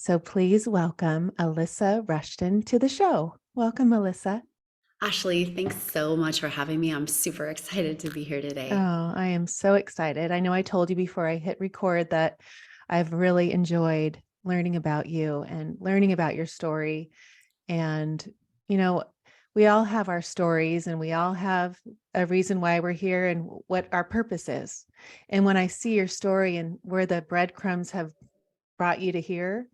So please welcome Alysa Rushton to the show. Welcome, Alysa. Ashley, thanks so much for having me. I'm super excited to be here today. Oh, I am so excited. I know I told you before I hit record that I've really enjoyed learning about you and learning about your story. And, you know, we all have our stories and we all have a reason why we're here and what our purpose is. And when I see your story and where the breadcrumbs have brought you to here,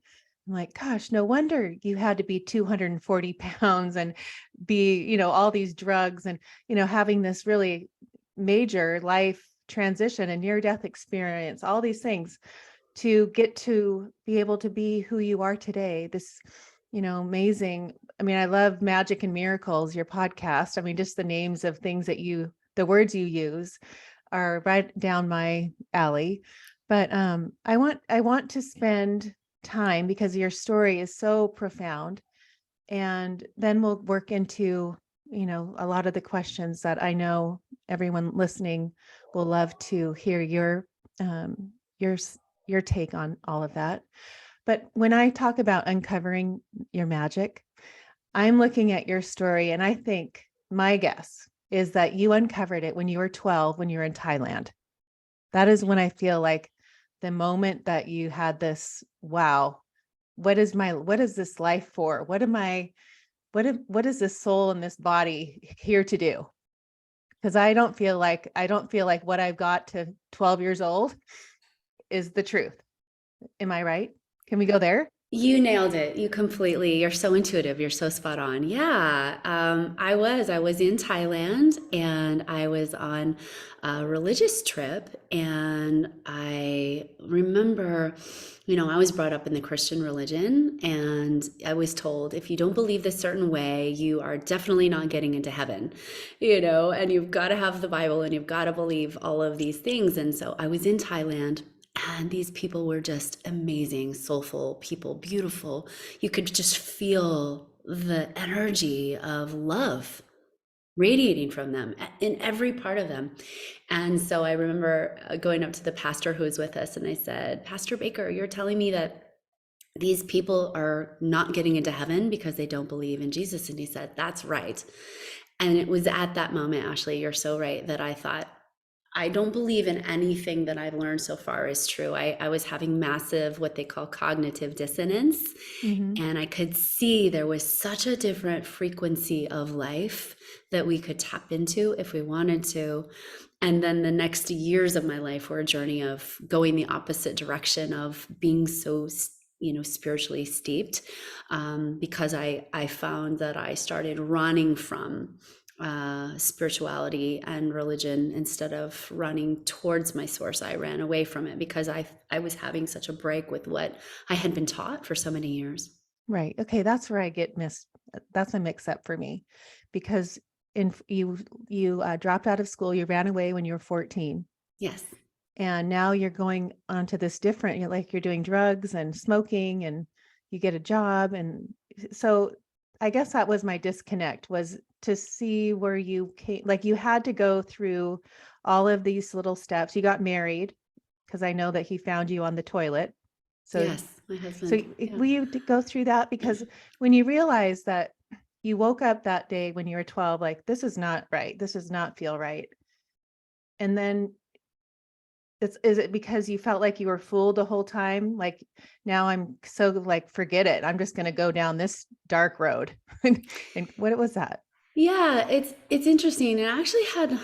I'm like, gosh, no wonder you had to be 240 pounds and be, all these drugs and, having this really major life transition and near death experience, all these things to get to be able to be who you are today. This, amazing. I mean, I love Magic and Miracles, your podcast. I mean, just the names of things that the words you use are right down my alley. But I want to spend time because your story is so profound, and then we'll work into a lot of the questions that I know everyone listening will love to hear um, your your take on all of that. But when I talk about uncovering your magic, I'm looking at your story, and I think my guess is that you uncovered it when you were 12, when you were in Thailand. That is when I feel like the moment that you had this, wow, what is this life for? What is this soul in this body here to do? Because I don't feel like what I've got to 12 years old is the truth. Am I right? Can we go there? You nailed it. You're so intuitive. You're so spot on. Yeah. I was in Thailand and I was on a religious trip. And I remember, I was brought up in the Christian religion and I was told if you don't believe this certain way, you are definitely not getting into heaven, and you've got to have the Bible and you've got to believe all of these things. And so I was in Thailand. And these people were just amazing, soulful people, beautiful. You could just feel the energy of love radiating from them in every part of them. And so I remember going up to the pastor who was with us and I said, Pastor Baker, you're telling me that these people are not getting into heaven because they don't believe in Jesus. And he said, that's right. And it was at that moment, Ashley, you're so right, that I thought, I don't believe in anything that I've learned so far is true. I was having massive, what they call cognitive dissonance. Mm-hmm. And I could see there was such a different frequency of life that we could tap into if we wanted to. And then the next years of my life were a journey of going the opposite direction of being so spiritually steeped, because I found that I started running from spirituality and religion. Instead of running towards my source, I ran away from it because I was having such a break with what I had been taught for so many years. Right. Okay, that's where I get missed. That's a mix up for me, because you dropped out of school. You ran away when you were 14, Yes. and now you're going on to this different. You're doing drugs and smoking, and you get a job, and so I guess that was my disconnect, was to see where you came. Like, you had to go through all of these little steps. You got married because I know that he found you on the toilet. So Yes, my so husband. Yeah. will you go through that? Because when you realize that you woke up that day when you were 12, like, this is not right. This does not feel right. And then is it because you felt like you were fooled the whole time? Like, now I'm so, like, forget it. I'm just going to go down this dark road. And what was that? Yeah, it's interesting. It actually had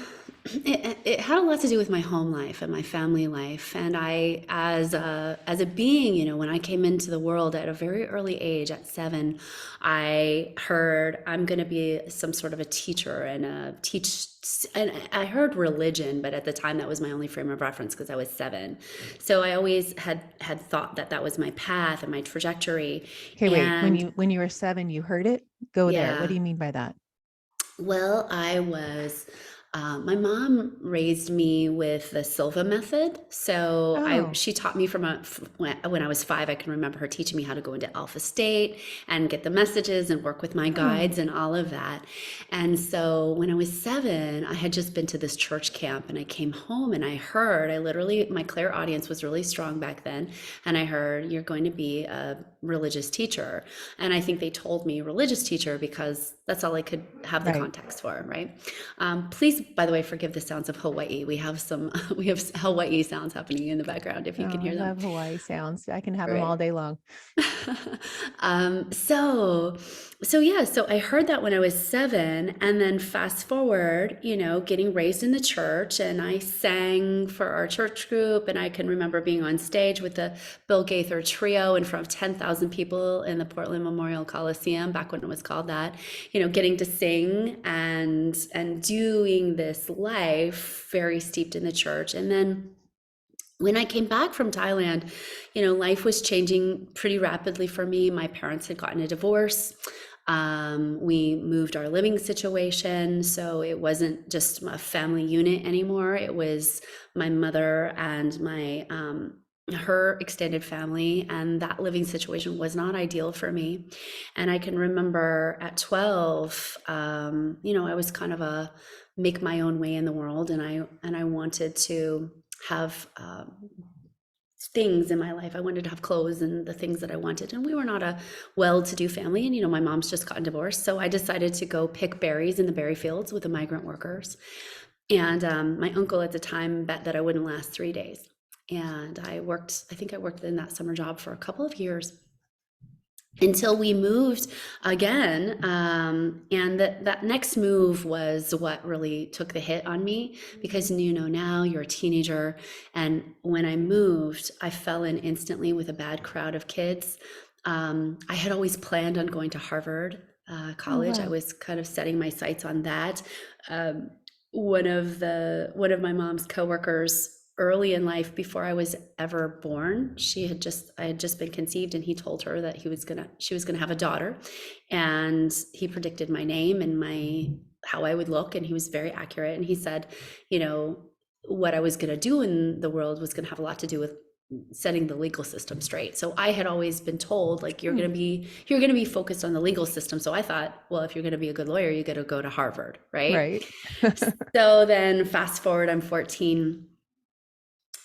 it had a lot to do with my home life and my family life. And I, as a being, when I came into the world at a very early age, at 7, I heard I'm going to be some sort of a teacher and teach. And I heard religion, but at the time that was my only frame of reference because I was 7. So I always had thought that that was my path and my trajectory. Okay, wait. When And you were 7, you heard it? Go there. What do yeah. you mean by that? Well, I was My mom raised me with the Silva method. So Oh, she taught me when I was 5. I can remember her teaching me how to go into Alpha State and get the messages and work with my oh, guides and all of that. And so when I was 7, I had just been to this church camp, and I came home and I literally, my clairaudience was really strong back then. And I heard, you're going to be a religious teacher. And I think they told me religious teacher because that's all I could have the right. context for, right? Please, by the way, forgive the sounds of Hawaii. We have some, we have Hawaii sounds happening in the background if Oh, you can I hear them. love Hawaii sounds. I can have them Right. all day long. um, so, so yeah, so I heard that when I was 7, and then fast forward, getting raised in the church, and I sang for our church group, and I can remember being on stage with the Bill Gaither Trio in front of 10,000 people in the Portland Memorial Coliseum back when it was called that. Getting to sing and doing this life very steeped in the church, and then when I came back from Thailand, life was changing pretty rapidly for me. My parents had gotten a divorce. We moved our living situation. So it wasn't just a family unit anymore. It was my mother and her extended family. And that living situation was not ideal for me. And I can remember at 12, I was kind of a make my own way in the world. And I wanted to have things in my life. I wanted to have clothes and the things that I wanted. And we were not a well-to-do family. And, my mom's just gotten divorced. So I decided to go pick berries in the berry fields with the migrant workers. And my uncle at the time bet that I wouldn't last 3 days. And I think I worked in that summer job for a couple of years until we moved again. And that next move was what really took the hit on me, because now you're a teenager. And when I moved, I fell in instantly with a bad crowd of kids. I had always planned on going to Harvard Oh, College. I wow. was kind of setting my sights on that. Um, one of my mom's coworkers early in life, before I was ever born, I had just been conceived, and he told her that she was gonna have a daughter, and he predicted my name and how I would look, and he was very accurate. And he said, you know, what I was gonna do in the world was gonna have a lot to do with setting the legal system straight. So I had always been told, like, Hmm, you're gonna be focused on the legal system. So I thought, well, if you're gonna be a good lawyer, you got to go to Harvard, right? right. So then fast forward, I'm 14.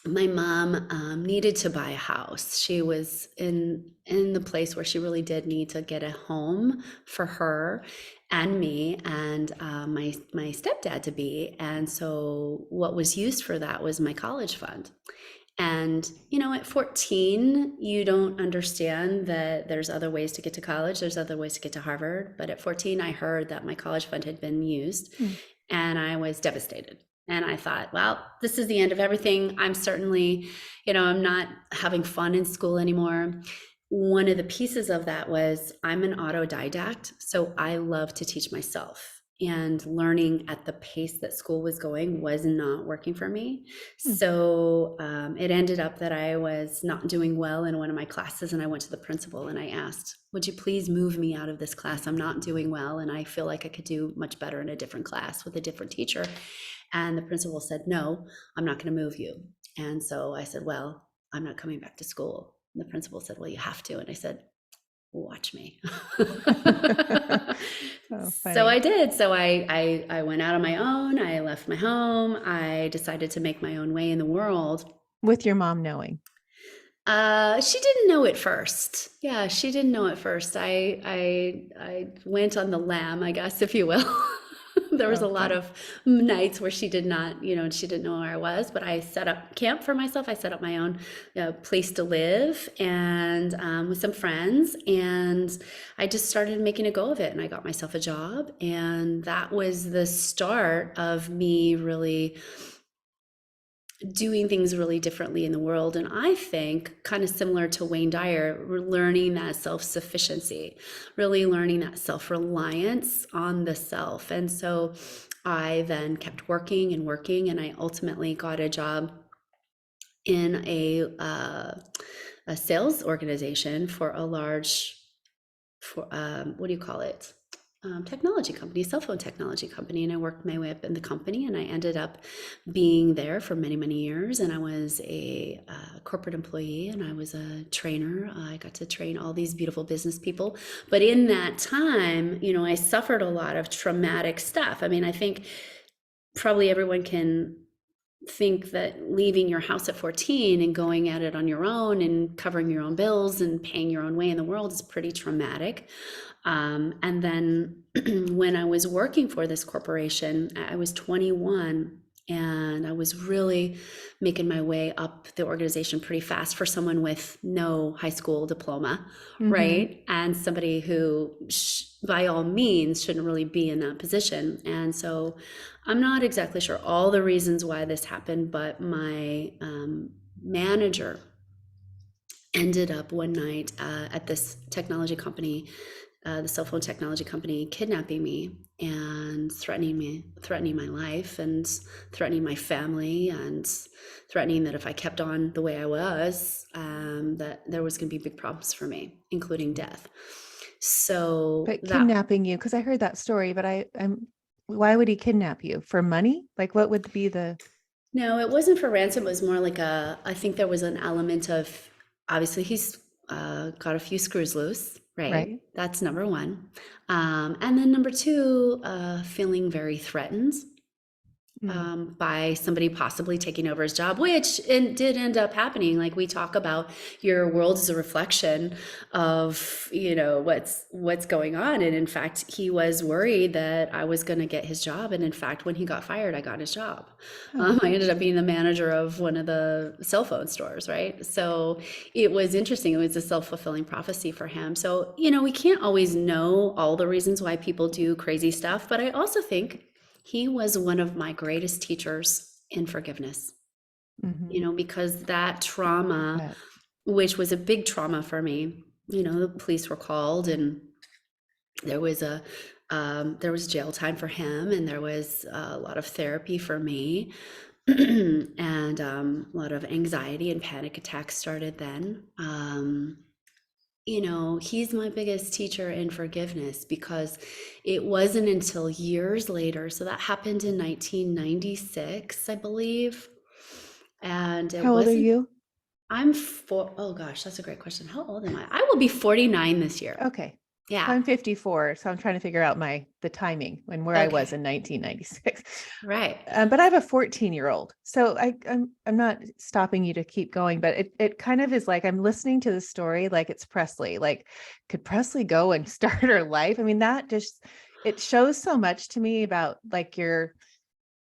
My mom needed to buy a house. She was in the place where she really did need to get a home for her and me and my stepdad to be. And so what was used for that was my college fund. And at 14, you don't understand that there's other ways to get to college. There's other ways to get to Harvard. But at 14, I heard that my college fund had been used, Hmm, and I was devastated. And I thought, well, this is the end of everything. I'm certainly, I'm not having fun in school anymore. One of the pieces of that was I'm an autodidact, so I love to teach myself. And learning at the pace that school was going was not working for me. hmm. So it ended up that I was not doing well in one of my classes, and I went to the principal and I asked, would you please move me out of this class? I'm not doing well, and I feel like I could do much better in a different class with a different teacher. And the principal said, no, I'm not going to move you. And so I said, well, I'm not coming back to school. And the principal said, well, you have to. And I said, watch me. Oh, So funny. I did. So I went out on my own. I left my home. I decided to make my own way in the world. With your mom knowing. She didn't know at first. Yeah, she didn't know at first. I went on the lamb, I guess, if you will. There was a Oh, lot fun. of nights where she did not, she didn't know where I was, but I set up camp for myself. I set up my own place to live, and with some friends, and I just started making a go of it, and I got myself a job, and that was the start of me really doing things really differently in the world. And I think, kind of similar to Wayne Dyer, we're learning that self-sufficiency, really learning that self-reliance on the self. And so I then kept working and working, and I ultimately got a job in a sales organization for a large, for what do you call it? technology company, cell phone technology company, and I worked my way up in the company, and I ended up being there for many, many years. And I was a corporate employee, and I was a trainer. I got to train all these beautiful business people. But in that time, I suffered a lot of traumatic stuff. I mean, I think probably everyone can think that leaving your house at 14 and going at it on your own and covering your own bills and paying your own way in the world is pretty traumatic. And then when I was working for this corporation, I was 21, and I was really making my way up the organization pretty fast for someone with no high school diploma, Mm-hmm. right? And somebody who, by all means, shouldn't really be in that position. And so I'm not exactly sure all the reasons why this happened, but my manager ended up one night at this technology company, the cell phone technology company, kidnapping me and threatening my life, and threatening my family, and threatening that if I kept on the way I was, that there was going to be big problems for me, including death. So But that kidnapping you, because I heard that story, but why would he kidnap you? For money? Like what would be the No, it wasn't for ransom. It was more like I think there was an element of, obviously, he's got a few screws loose, right? right? That's number one. And then number two, feeling very threatened Mm. by somebody possibly taking over his job, which did end up happening. Like we talk about, your world is a reflection of what's going on, and in fact, he was worried that I was going to get his job, and in fact, when he got fired, I got his job. Oh, I ended up being the manager of one of the cell phone stores, right? So it was interesting. It was a self-fulfilling prophecy for him. So we can't always know all the reasons why people do crazy stuff, but I also think he was one of my greatest teachers in forgiveness, mm-hmm. because that trauma, But which was a big trauma for me, the police were called, and there was jail time for him, and there was a lot of therapy for me. And a lot of anxiety and panic attacks started then. He's my biggest teacher in forgiveness, because it wasn't until years later. So that happened in 1996, I believe. And it how old are wasn't, you? oh gosh, that's a great question. How old am I? I will be 49 this year. Okay. So Yeah. I'm 54, so I'm trying to figure out the timing and where I was Okay. in 1996. Right. But I have a 14-year-old, so I'm not stopping you to keep going, but it kind of is like I'm listening to the story like it's Presley. Like, could Presley go and start her life? I mean, that just it shows so much to me about like your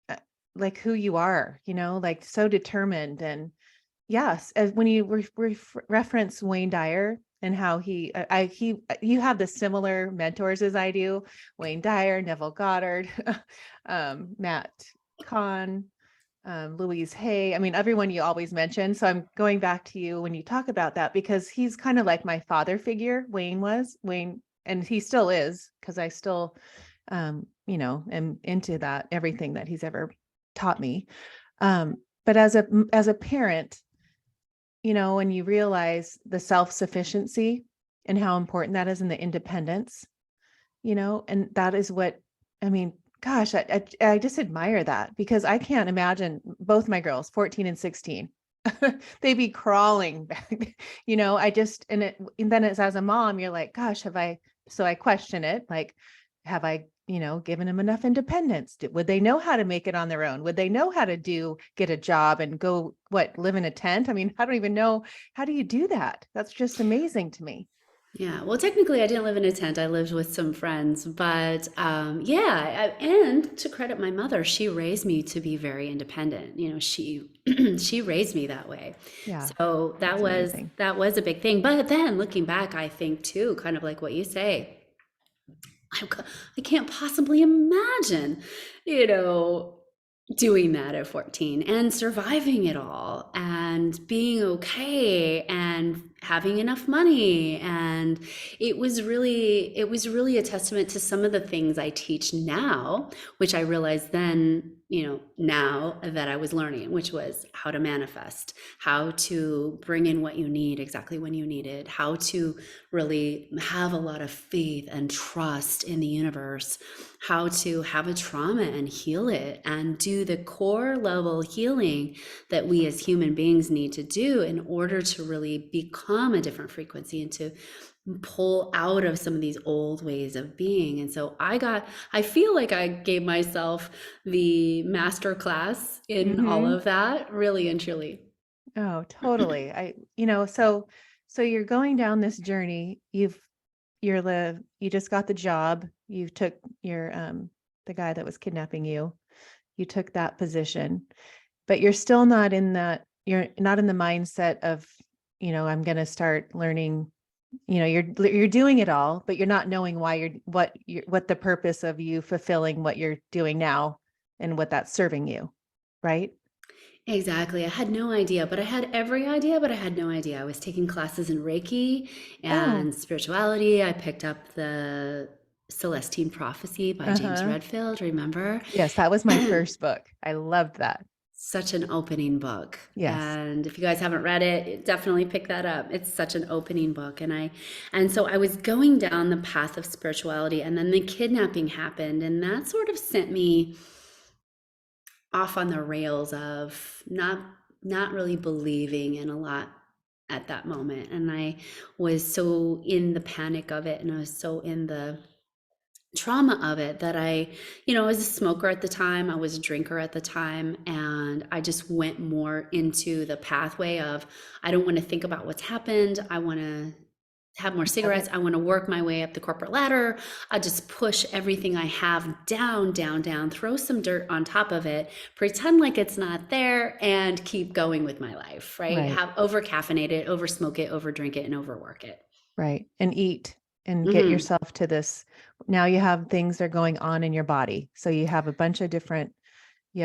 uh, like who you are, like so determined. And yes, as when you reference Wayne Dyer and how you have the similar mentors as I do, Wayne Dyer, Neville Goddard, Matt Kahn, Louise Hay. I mean, everyone you always mention. So I'm going back to you when you talk about that, because he's kind of like my father figure. Wayne, and he still is, because I still, am into that, everything that he's ever taught me. But as a parent, when you realize the self-sufficiency and how important that is, and the independence, and that is what, I mean, gosh, I just admire that, because I can't imagine both my girls, 14 and 16, they'd be crawling back, and then it's, as a mom, you're like, gosh, so I question it, like, have I, given them enough independence? Would they know how to make it on their own? Would they know how to get a job and go, live in a tent? I mean, I don't even know. How do you do that? That's just amazing to me. Yeah, well, technically, I didn't live in a tent. I lived with some friends, but yeah, and to credit my mother, she raised me to be very independent. She she raised me that way. Yeah, So that that's was amazing. that was a big thing. But then looking back, I think too, kind of like what you say, I can't possibly imagine, you know, doing that at 14 and surviving it all and being okay and having enough money. And it was really a testament to some of the things I teach now, which I realized then, now that I was learning, which was how to manifest, how to bring in what you need exactly when you need it, how to really have a lot of faith and trust in the universe, how to have a trauma and heal it and do the core level healing that we as human beings need to do in order to really become a different frequency and to pull out of some of these old ways of being. And so I feel like I gave myself the master class in all Mm-hmm. of that, really and truly. Oh, totally. So you're going down this journey. You just got the job. You took the guy that was kidnapping you. You took that position, but you're not in the mindset of, I'm going to start learning, you're doing it all, but you're not knowing why what the purpose of you fulfilling what you're doing now and what that's serving you, right? Exactly. I had no idea, but I had every idea, but I had no idea. I was taking classes in Reiki Oh, and spirituality. I picked up the Celestine Prophecy by James uh-huh. Redfield, remember? Yes, that was my first book. I loved that. Such an opening book. Yes. And if you guys haven't read it, definitely pick that up. It's such an opening book. And so I was going down the path of spirituality, and then the kidnapping happened, and that sort of sent me off on the rails of not really believing in a lot at that moment. And I was so in the panic of it, and I was so in the trauma of it that I was a smoker at the time, I was a drinker at the time, and I just went more into the pathway of I don't want to think about what's happened. I want to have more Love cigarettes. it. I want to work my way up the corporate ladder. I just push everything I have down, down, down, throw some dirt on top of it, pretend like it's not there, and keep going with my life, right? Right. Have over caffeinate it, over smoke it, over drink it, and overwork it. Right. And eat and get Hmm. yourself to this. Now you have things that are going on in your body. So you have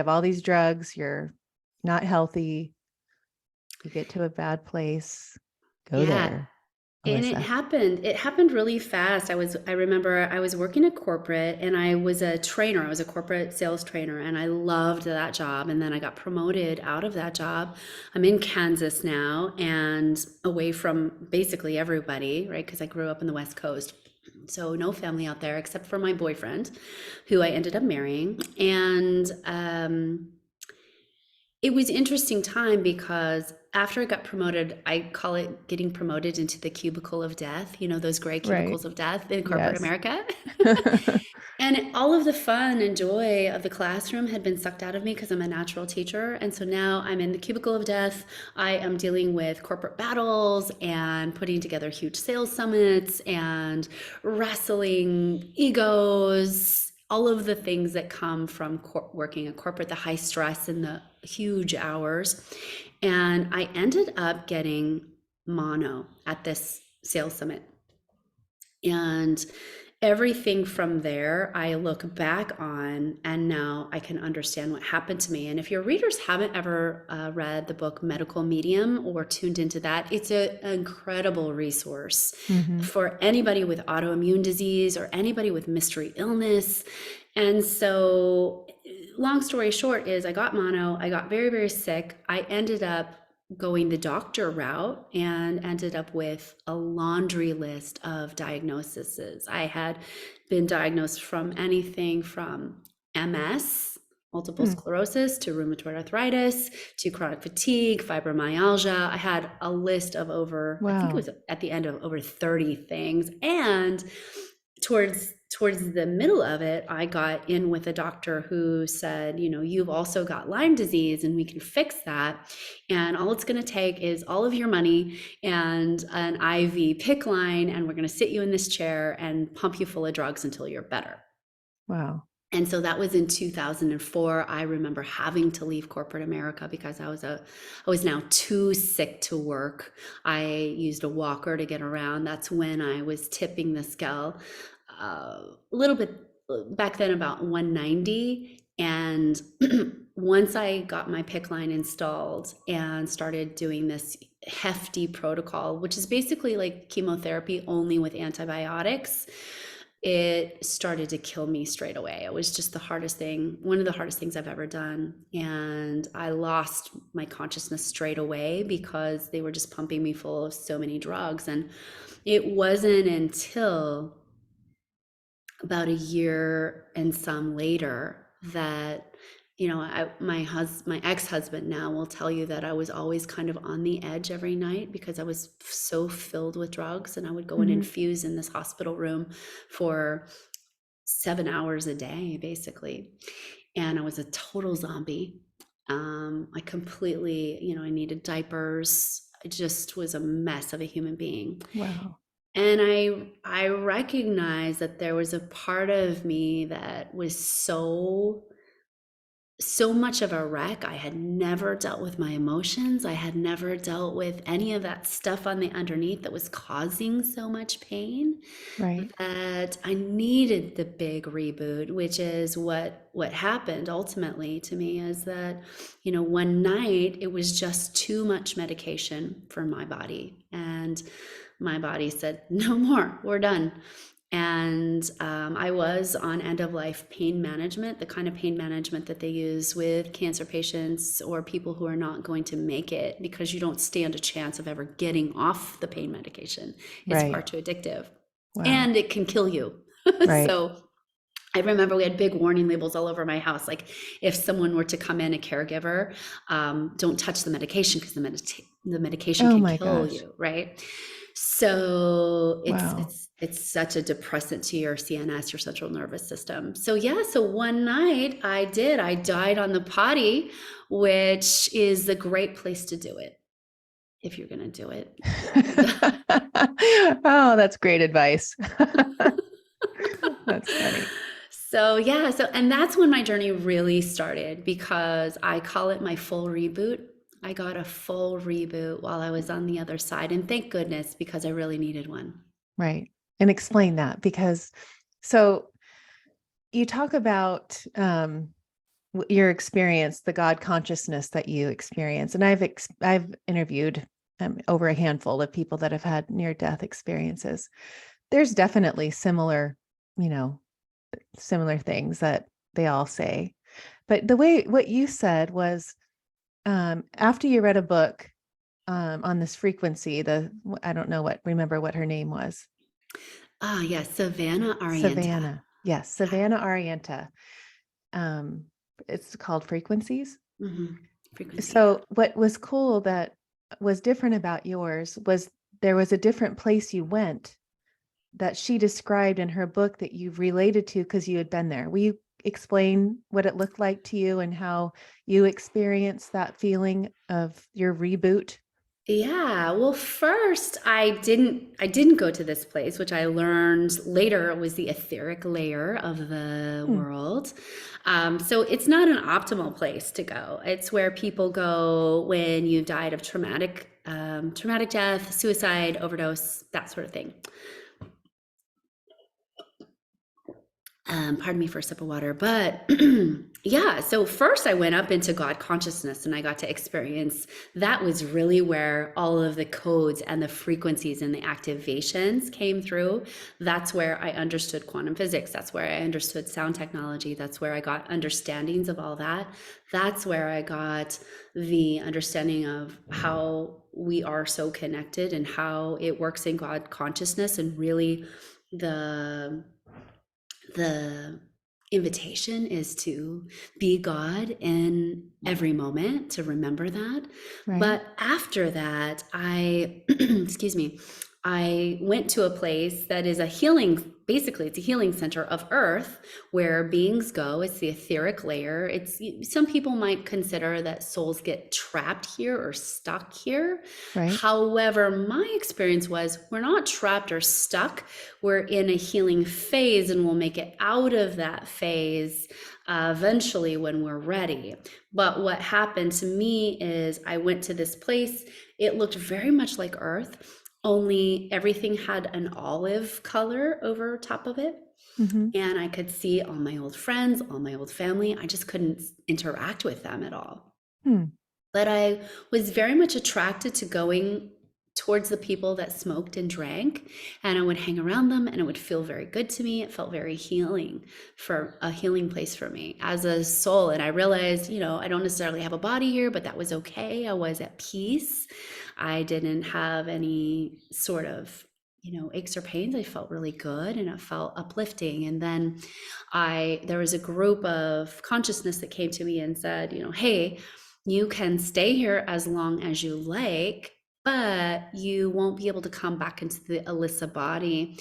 all these drugs, you're not healthy, you get to a bad place. Go Yeah. there, And Alyssa. it happened really fast. I remember I was working at corporate, and I was a trainer. I was a corporate sales trainer, and I loved that job. And then I got promoted out of that job. I'm in Kansas now and away from basically everybody, right? Because I grew up in the West Coast. So no family out there except for my boyfriend, who I ended up marrying. And it was interesting time because after I got promoted, I call it getting promoted into the cubicle of death, those gray Right. cubicles of death in corporate Yes. America. And all of the fun and joy of the classroom had been sucked out of me because I'm a natural teacher. And so now I'm in the cubicle of death. I am dealing with corporate battles and putting together huge sales summits and wrestling egos, all of the things that come from working at corporate, the high stress and the huge hours. And I ended up getting mono at this sales summit. And everything from there, I look back on, and now I can understand what happened to me. And if your readers haven't ever read the book Medical Medium or tuned into that, it's an incredible resource Hmm. for anybody with autoimmune disease or anybody with mystery illness. And so, long story short, is I got mono, I got very, very sick. I ended up going the doctor route and ended up with a laundry list of diagnoses. I had been diagnosed from anything from MS, multiple Hmm. sclerosis, to rheumatoid arthritis, to chronic fatigue, fibromyalgia. I had a list of I think it Wow. was at the end of over 30 things. And towards the middle of it, I got in with a doctor who said, you've also got Lyme disease, and we can fix that. And all it's going to take is all of your money and an IV pick line, and we're going to sit you in this chair and pump you full of drugs until you're better. Wow. And so that was in 2004. I remember having to leave corporate America because I was now too sick to work. I used a walker to get around. That's when I was tipping the scale a little bit back then, about 190. And once I got my PICC line installed and started doing this hefty protocol, which is basically like chemotherapy only with antibiotics, it started to kill me straight away. It was just the hardest thing, one of the hardest things I've ever done. And I lost my consciousness straight away because they were just pumping me full of so many drugs. And it wasn't until about a year and some later that, my ex-husband now will tell you that I was always kind of on the edge every night because I was so filled with drugs, and I would go and Hmm. infuse in this hospital room for 7 hours a day, basically. And I was a total zombie. I completely, I needed diapers. I just was a mess of a human being. Wow. And I recognized that there was a part of me that was so much of a wreck. I had never dealt with my emotions. I had never dealt with any of that stuff on the underneath that was causing so much pain, Right. that I needed the big reboot, which is what happened ultimately to me. Is that, one night it was just too much medication for my body, and my body said, no more, we're done. And I was on end of life pain management, the kind of pain management that they use with cancer patients or people who are not going to make it, because you don't stand a chance of ever getting off the pain medication. It's far Right. too addictive, Wow. and it can kill you. Right. So I remember we had big warning labels all over my house. Like, if someone were to come in, a caregiver, don't touch the medication because the medication Oh can my kill gosh. you, right? So it's Wow. it's it's such a depressant to your CNS, your central nervous system. So yeah, so one night I died on the potty, which is a great place to do it if you're gonna do it. Oh, that's great advice. That's funny. So yeah, and that's when my journey really started, because I call it my full reboot. I got a full reboot while I was on the other side, and thank goodness, because I really needed one. Right. And explain that because so you talk about your experience, the God consciousness that you experience. And I've interviewed over a handful of people that have had near death experiences. There's definitely you know, similar things that they all say. But the way what you said was after you read a book on this frequency, I don't know remember what her name was. Ah, yes, Savannah Arienta. Savannah. Yes, Savannah Arienta. Um, it's called Frequencies. Frequency, yeah. So what was cool that was different about yours was there was a different place you went that she described in her book that you've related to because you had been there. Will you explain what it looked like to you and how you experienced that feeling of your reboot? Yeah, well, first I didn't go to this place, which I learned later was the etheric layer of the Hmm. world. So it's not an optimal place to go. It's where people go when you've died of traumatic death, suicide, overdose, that sort of thing. Pardon me for a sip of water. But yeah, so first I went up into God consciousness, and I got to experience that was really where all of the codes and the frequencies and the activations came through. That's where I understood quantum physics. That's where I understood sound technology. That's where I got understandings of all that. That's where I got the understanding of how we are so connected and how it works in God consciousness, and really the the invitation is to be God in every moment, to remember that. Right. But after that, excuse me, I went to a place that is basically, it's a healing center of Earth where beings go. It's the etheric layer. Some people might consider that souls get trapped here or stuck here. Right. However, my experience was we're not trapped or stuck. We're in a healing phase, and we'll make it out of that phase eventually when we're ready. But what happened to me is I went to this place. It looked very much like Earth, only everything had an olive color over top of it. Hmm. And I could see all my old friends, all my old family. I just couldn't interact with them at all. Hmm. But I was very much attracted to going towards the people that smoked and drank, and I would hang around them, and it would feel very good to me. It felt very healing, for a healing place for me as a soul. And I realized, I don't necessarily have a body here, but that was okay. I was at peace. I didn't have any sort of aches or pains. I felt really good, and it felt uplifting. And then there was a group of consciousness that came to me and said, hey, you can stay here as long as you like, but you won't be able to come back into the Alysa body.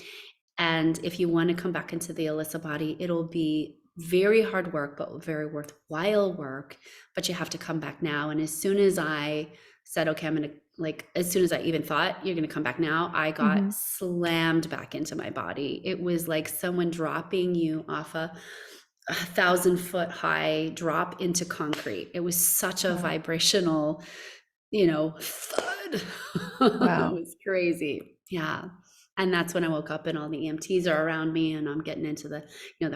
And if you want to come back into the Alysa body, it'll be very hard work, but very worthwhile work. But you have to come back now. And as soon as I said, okay, I'm going to, like, as soon as I even thought you're going to come back now, I got Mm-hmm. slammed back into my body. It was like someone dropping you off a 1,000-foot high drop into concrete. It was such a Wow. vibrational, thud. It Wow. was crazy. Yeah. And that's when I woke up and all the EMTs are around me, and I'm getting into they're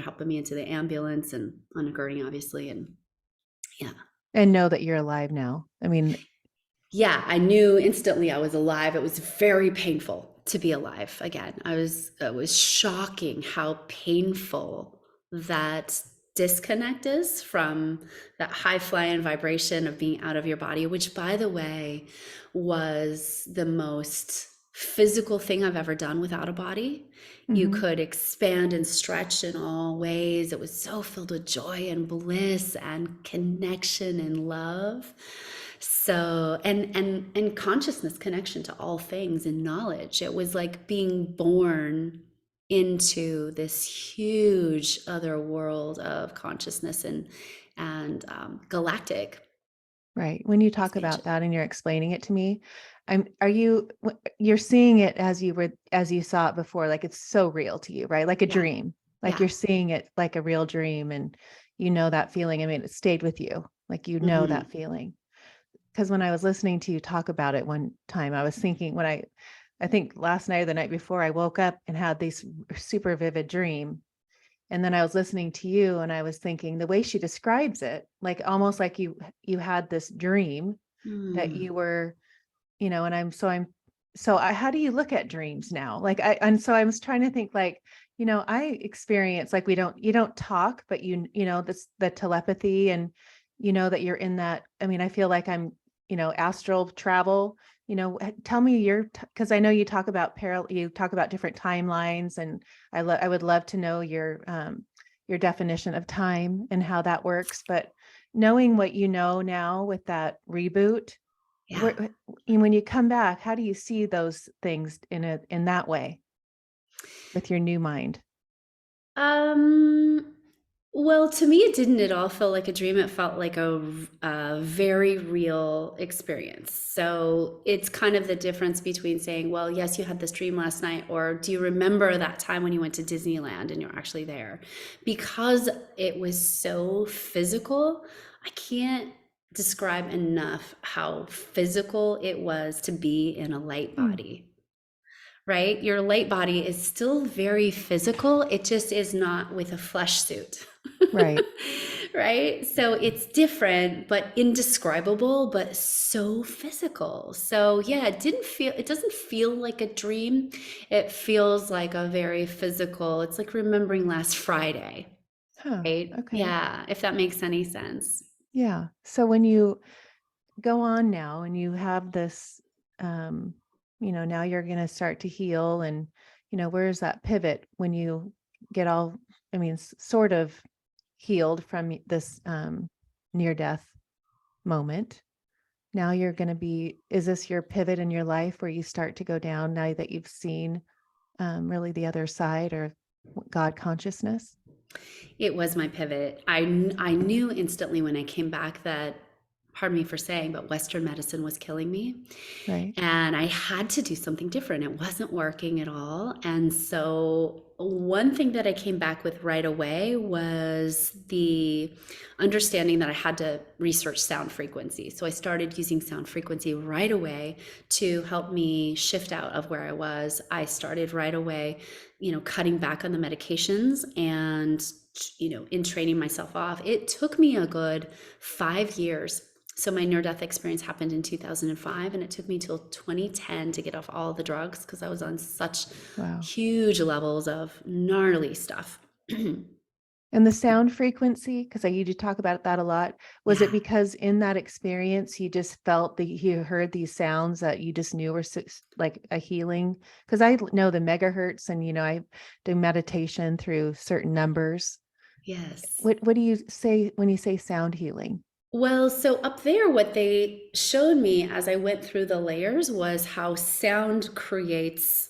helping me into the ambulance and on a gurney, obviously. And yeah. And know that you're alive now. I mean, Yeah, I knew instantly I was alive. It was very painful to be alive again. It was shocking how painful that disconnect is from that high flying vibration of being out of your body, which, by the way, was the most physical thing I've ever done without a body. You mhm, could expand and stretch in all ways. It was so filled with joy and bliss and connection and love. So, and consciousness, connection to all things, and knowledge. It was like being born into this huge other world of consciousness and galactic right. When you talk about expansion. that and you're explaining it to me, you're seeing it as you saw it before, like it's so real to you, right? Like a Yeah, dream. Like yeah. you're seeing it like a real dream, and you know that feeling. I mean, it stayed with you. Like you know Hmm. that feeling. Because when I was listening to you talk about it one time, I was thinking I think last night or the night before, I woke up and had this super vivid dream. And then I was listening to you and I was thinking the way she describes it, like almost like you had this dream that Mm. you were, and how do you look at dreams now? Like and so I was trying to think like, I experience like you don't talk, but this the telepathy and that you're in that. I mean, I feel like I'm, astral travel. Tell me because I know you talk about different timelines, and I would love to know your definition of time and how that works. But knowing what you know now with that reboot, Yeah. when you come back, how do you see those things in that way with your new mind? Um, well, to me, it didn't at all feel like a dream. It felt like a very real experience. So it's kind of the difference between saying, well, yes, you had this dream last night, or do you remember that time when you went to Disneyland and you're actually there? Because it was so physical, I can't describe enough how physical it was to be in a light Hmm. body. Right? Your light body is still very physical. It just is not with a flesh suit. Right. Right? So it's different, but indescribable, but so physical. So yeah, it doesn't feel like a dream. It feels like a very physical, it's like remembering last Friday, Huh. right? Okay. Yeah, if that makes any sense. Yeah. So when you go on now and you have this, um, now you're going to start to heal, and where's that pivot when you get all, I mean, sort of healed from this near death moment. Now you're going to be, is this your pivot in your life where you start to go down now that you've seen really the other side or God consciousness? It was my pivot. I knew instantly when I came back that, pardon me for saying, but Western medicine was killing me. Right. And I had to do something different. It wasn't working at all. And so, one thing that I came back with right away was the understanding that I had to research sound frequency. So, I started using sound frequency right away to help me shift out of where I was. I started right away, cutting back on the medications and, in training myself off. It took me a good 5 years So my near death experience happened in 2005, and it took me till 2010 to get off all the drugs because I was on such Wow. huge levels of gnarly stuff. And the sound frequency, because I you do talk about that a lot. Was it Yeah. because in that experience you just felt that you heard these sounds that you just knew were like a healing? Because I know the megahertz, and I do meditation through certain numbers. Yes. What do you say when you say sound healing? Well, so up there, what they showed me as I went through the layers was how sound creates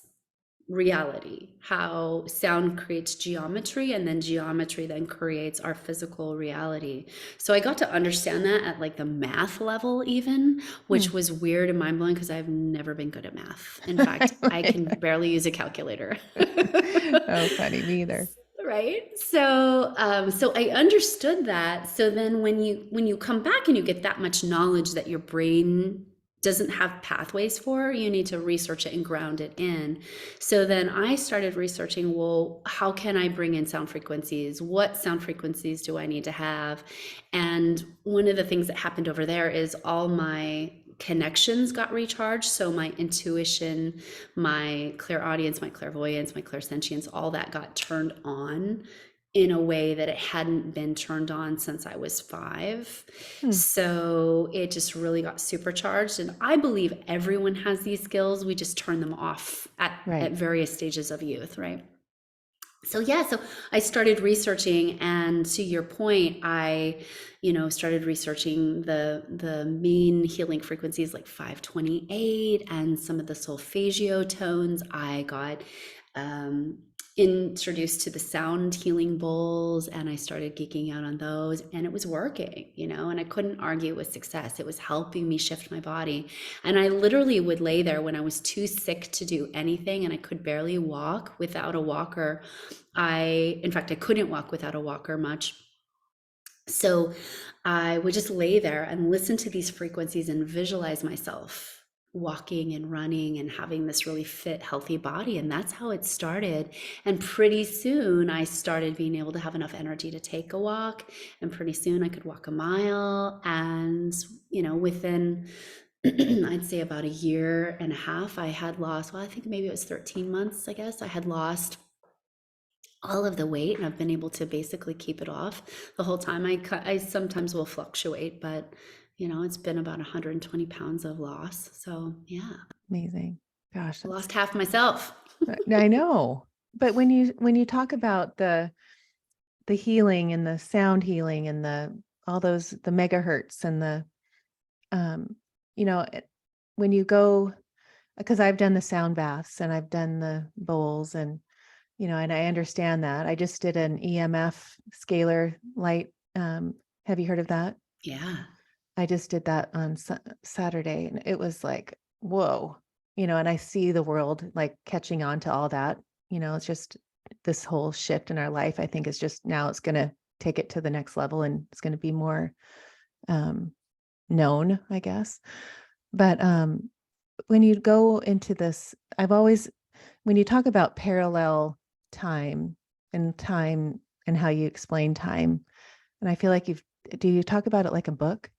reality, how sound creates geometry, and then geometry then creates our physical reality. So I got to understand that at like the math level, even, which Hmm. was weird and mind blowing because I've never been good at math. In fact, I can barely use a calculator. Oh, funny, me either. Right. So I understood that. So then when you come back and you get that much knowledge that your brain doesn't have pathways for, you need to research it and ground it in. So then I started researching, well, how can I bring in sound frequencies? What sound frequencies do I need to have? And one of the things that happened over there is all my connections got recharged. So my intuition, my clairaudience, my clairvoyance, my clairsentience, all that got turned on in a way that it hadn't been turned on since I was 5. Hmm. So it just really got supercharged. And I believe everyone has these skills. We just turn them off at Right. various stages of youth, right? So yeah, so I started researching, and to your point, I started researching the main healing frequencies like 528 and some of the solfeggio tones. I got um introduced to the sound healing bowls, and I started geeking out on those, and it was working, and I couldn't argue with success. It was helping me shift my body. And I literally would lay there when I was too sick to do anything and I could barely walk without a walker. In fact, I couldn't walk without a walker much. So I would just lay there and listen to these frequencies and visualize myself walking and running and having this really fit, healthy body. And that's how it started. And pretty soon I started being able to have enough energy to take a walk. And pretty soon I could walk a mile. And, within I'd say about a year and a half, I had lost, well, I think maybe it was 13 months, I guess. I had lost all of the weight, and I've been able to basically keep it off the whole time. I sometimes will fluctuate, but it's been about 120 pounds of loss. So yeah, Amazing. Gosh, I that's lost half myself. I know. But when you talk about the healing and the sound healing and the megahertz and the um you know it- when you go, because I've done the sound baths and I've done the bowls, and and I understand that. I just did an EMF scalar light. Have you heard of that? Yeah. I just did that on Saturday, and it was like, whoa, and I see the world like catching on to all that. It's just this whole shift in our life. I think is just now it's going to take it to the next level, and it's going to be more um, known, I guess. But when you go into this, when you talk about parallel time time and how you explain time, and I feel like do you talk about it like a book,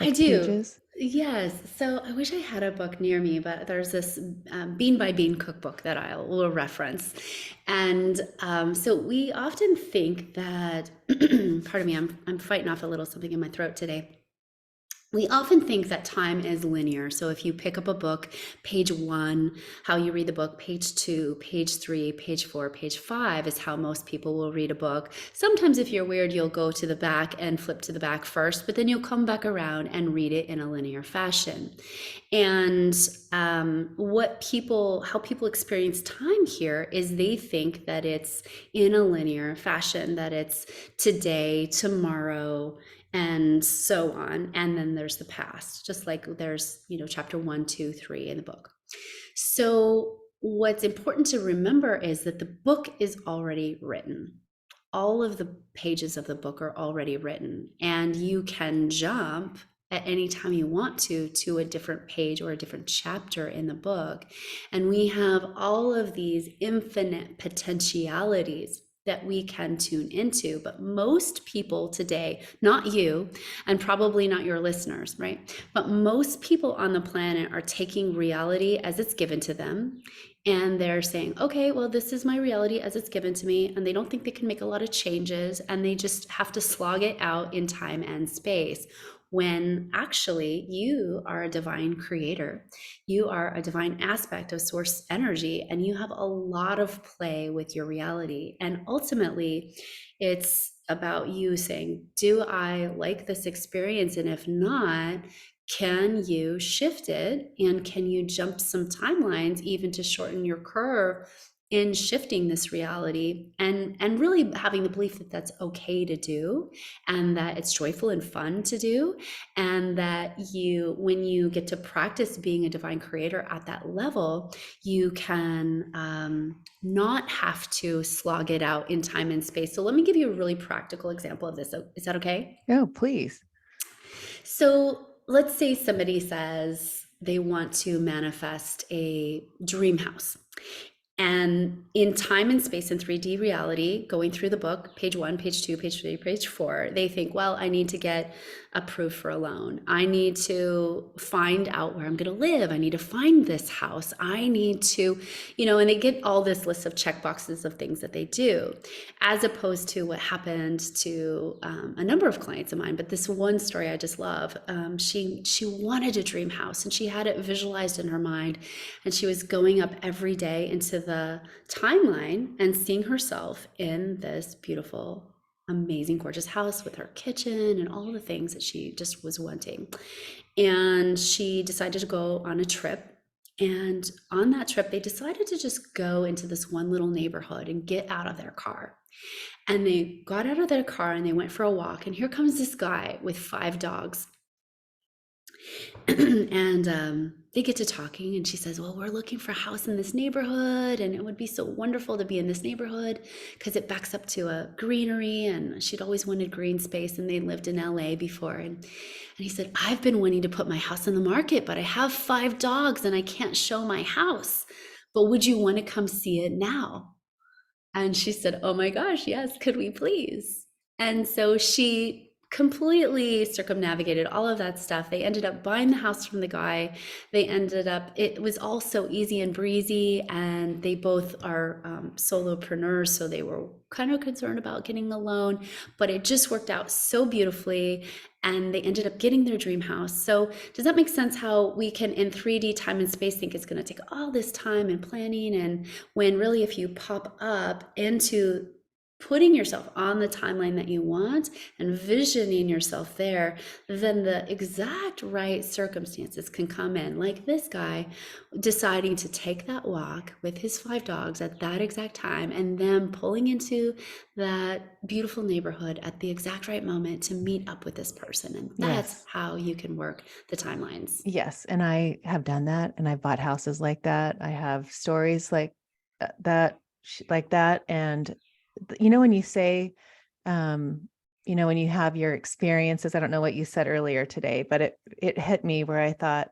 I like do. pages? Yes. So I wish I had a book near me, but there's this bean by bean cookbook that I will reference. And so we often think that, pardon me, I'm fighting off a little something in my throat today. We often think that time is linear. So if you pick up a book, page 1, how you read the book, page 2, page 3, page 4, page 5 is how most people will read a book. Sometimes if you're weird, you'll go to the back and flip to the back first, but then you'll come back around and read it in a linear fashion. And how people experience time here is they think that it's in a linear fashion, that it's today, tomorrow, and so on. And then there's the past, just like there's, chapter 1, 2, 3 in the book. So what's important to remember is that the book is already written. All of the pages of the book are already written, and you can jump at any time you want to a different page or a different chapter in the book. And we have all of these infinite potentialities that we can tune into. But most people today, not you, and probably not your listeners, right? But most people on the planet are taking reality as it's given to them. And they're saying, okay, well, this is my reality as it's given to me. And they don't think they can make a lot of changes. And they just have to slog it out in time and space. When actually, you are a divine creator. You are a divine aspect of source energy, and you have a lot of play with your reality. And ultimately, it's about you saying, do I like this experience? And if not, can you shift it? And can you jump some timelines even to shorten your curve in shifting this reality, and really having the belief that that's okay to do, and that it's joyful and fun to do, and that you, when you get to practice being a divine creator at that level, you can not have to slog it out in time and space. So let me give you a really practical example of this. Is that okay? Oh, please. So let's say somebody says they want to manifest a dream house. And in time and space and 3D reality, going through the book, page 1, page 2, page 3, page 4, they think, well, I need to get approved for a loan. I need to find out where I'm going to live. I need to find this house. I need to, and they get all this list of check boxes of things that they do, as opposed to what happened to a number of clients of mine. But this one story I just love. She wanted a dream house, and she had it visualized in her mind, and she was going up every day into the timeline and seeing herself in this beautiful, amazing, gorgeous house with her kitchen and all the things that she just was wanting. And she decided to go on a trip. And on that trip, they decided to just go into this one little neighborhood and get out of their car. And they got out of their car and they went for a walk. And here comes this guy with 5 dogs. And they get to talking, and she says, well, we're looking for a house in this neighborhood, and it would be so wonderful to be in this neighborhood because it backs up to a greenery, and she'd always wanted green space, and they lived in LA before. And he said, I've been wanting to put my house on the market, but I have 5 dogs and I can't show my house, but would you want to come see it now? And she said, oh my gosh, yes, could we please? And so she completely circumnavigated all of that stuff. They ended up buying the house from the guy. It was all so easy and breezy. And they both are solopreneurs, so they were kind of concerned about getting the loan, but it just worked out so beautifully. And they ended up getting their dream house. So does that make sense, how we can, in 3D time and space, think it's going to take all this time and planning, and when really, if you pop up into putting yourself on the timeline that you want and visioning yourself there, then the exact right circumstances can come in, like this guy deciding to take that walk with his 5 dogs at that exact time, and them pulling into that beautiful neighborhood at the exact right moment to meet up with this person. And that's Yes. how you can work the timelines. Yes. And I have done that, and I've bought houses like that. I have stories like that, like that. And when you say, when you have your experiences, I don't know what you said earlier today, but it hit me where I thought,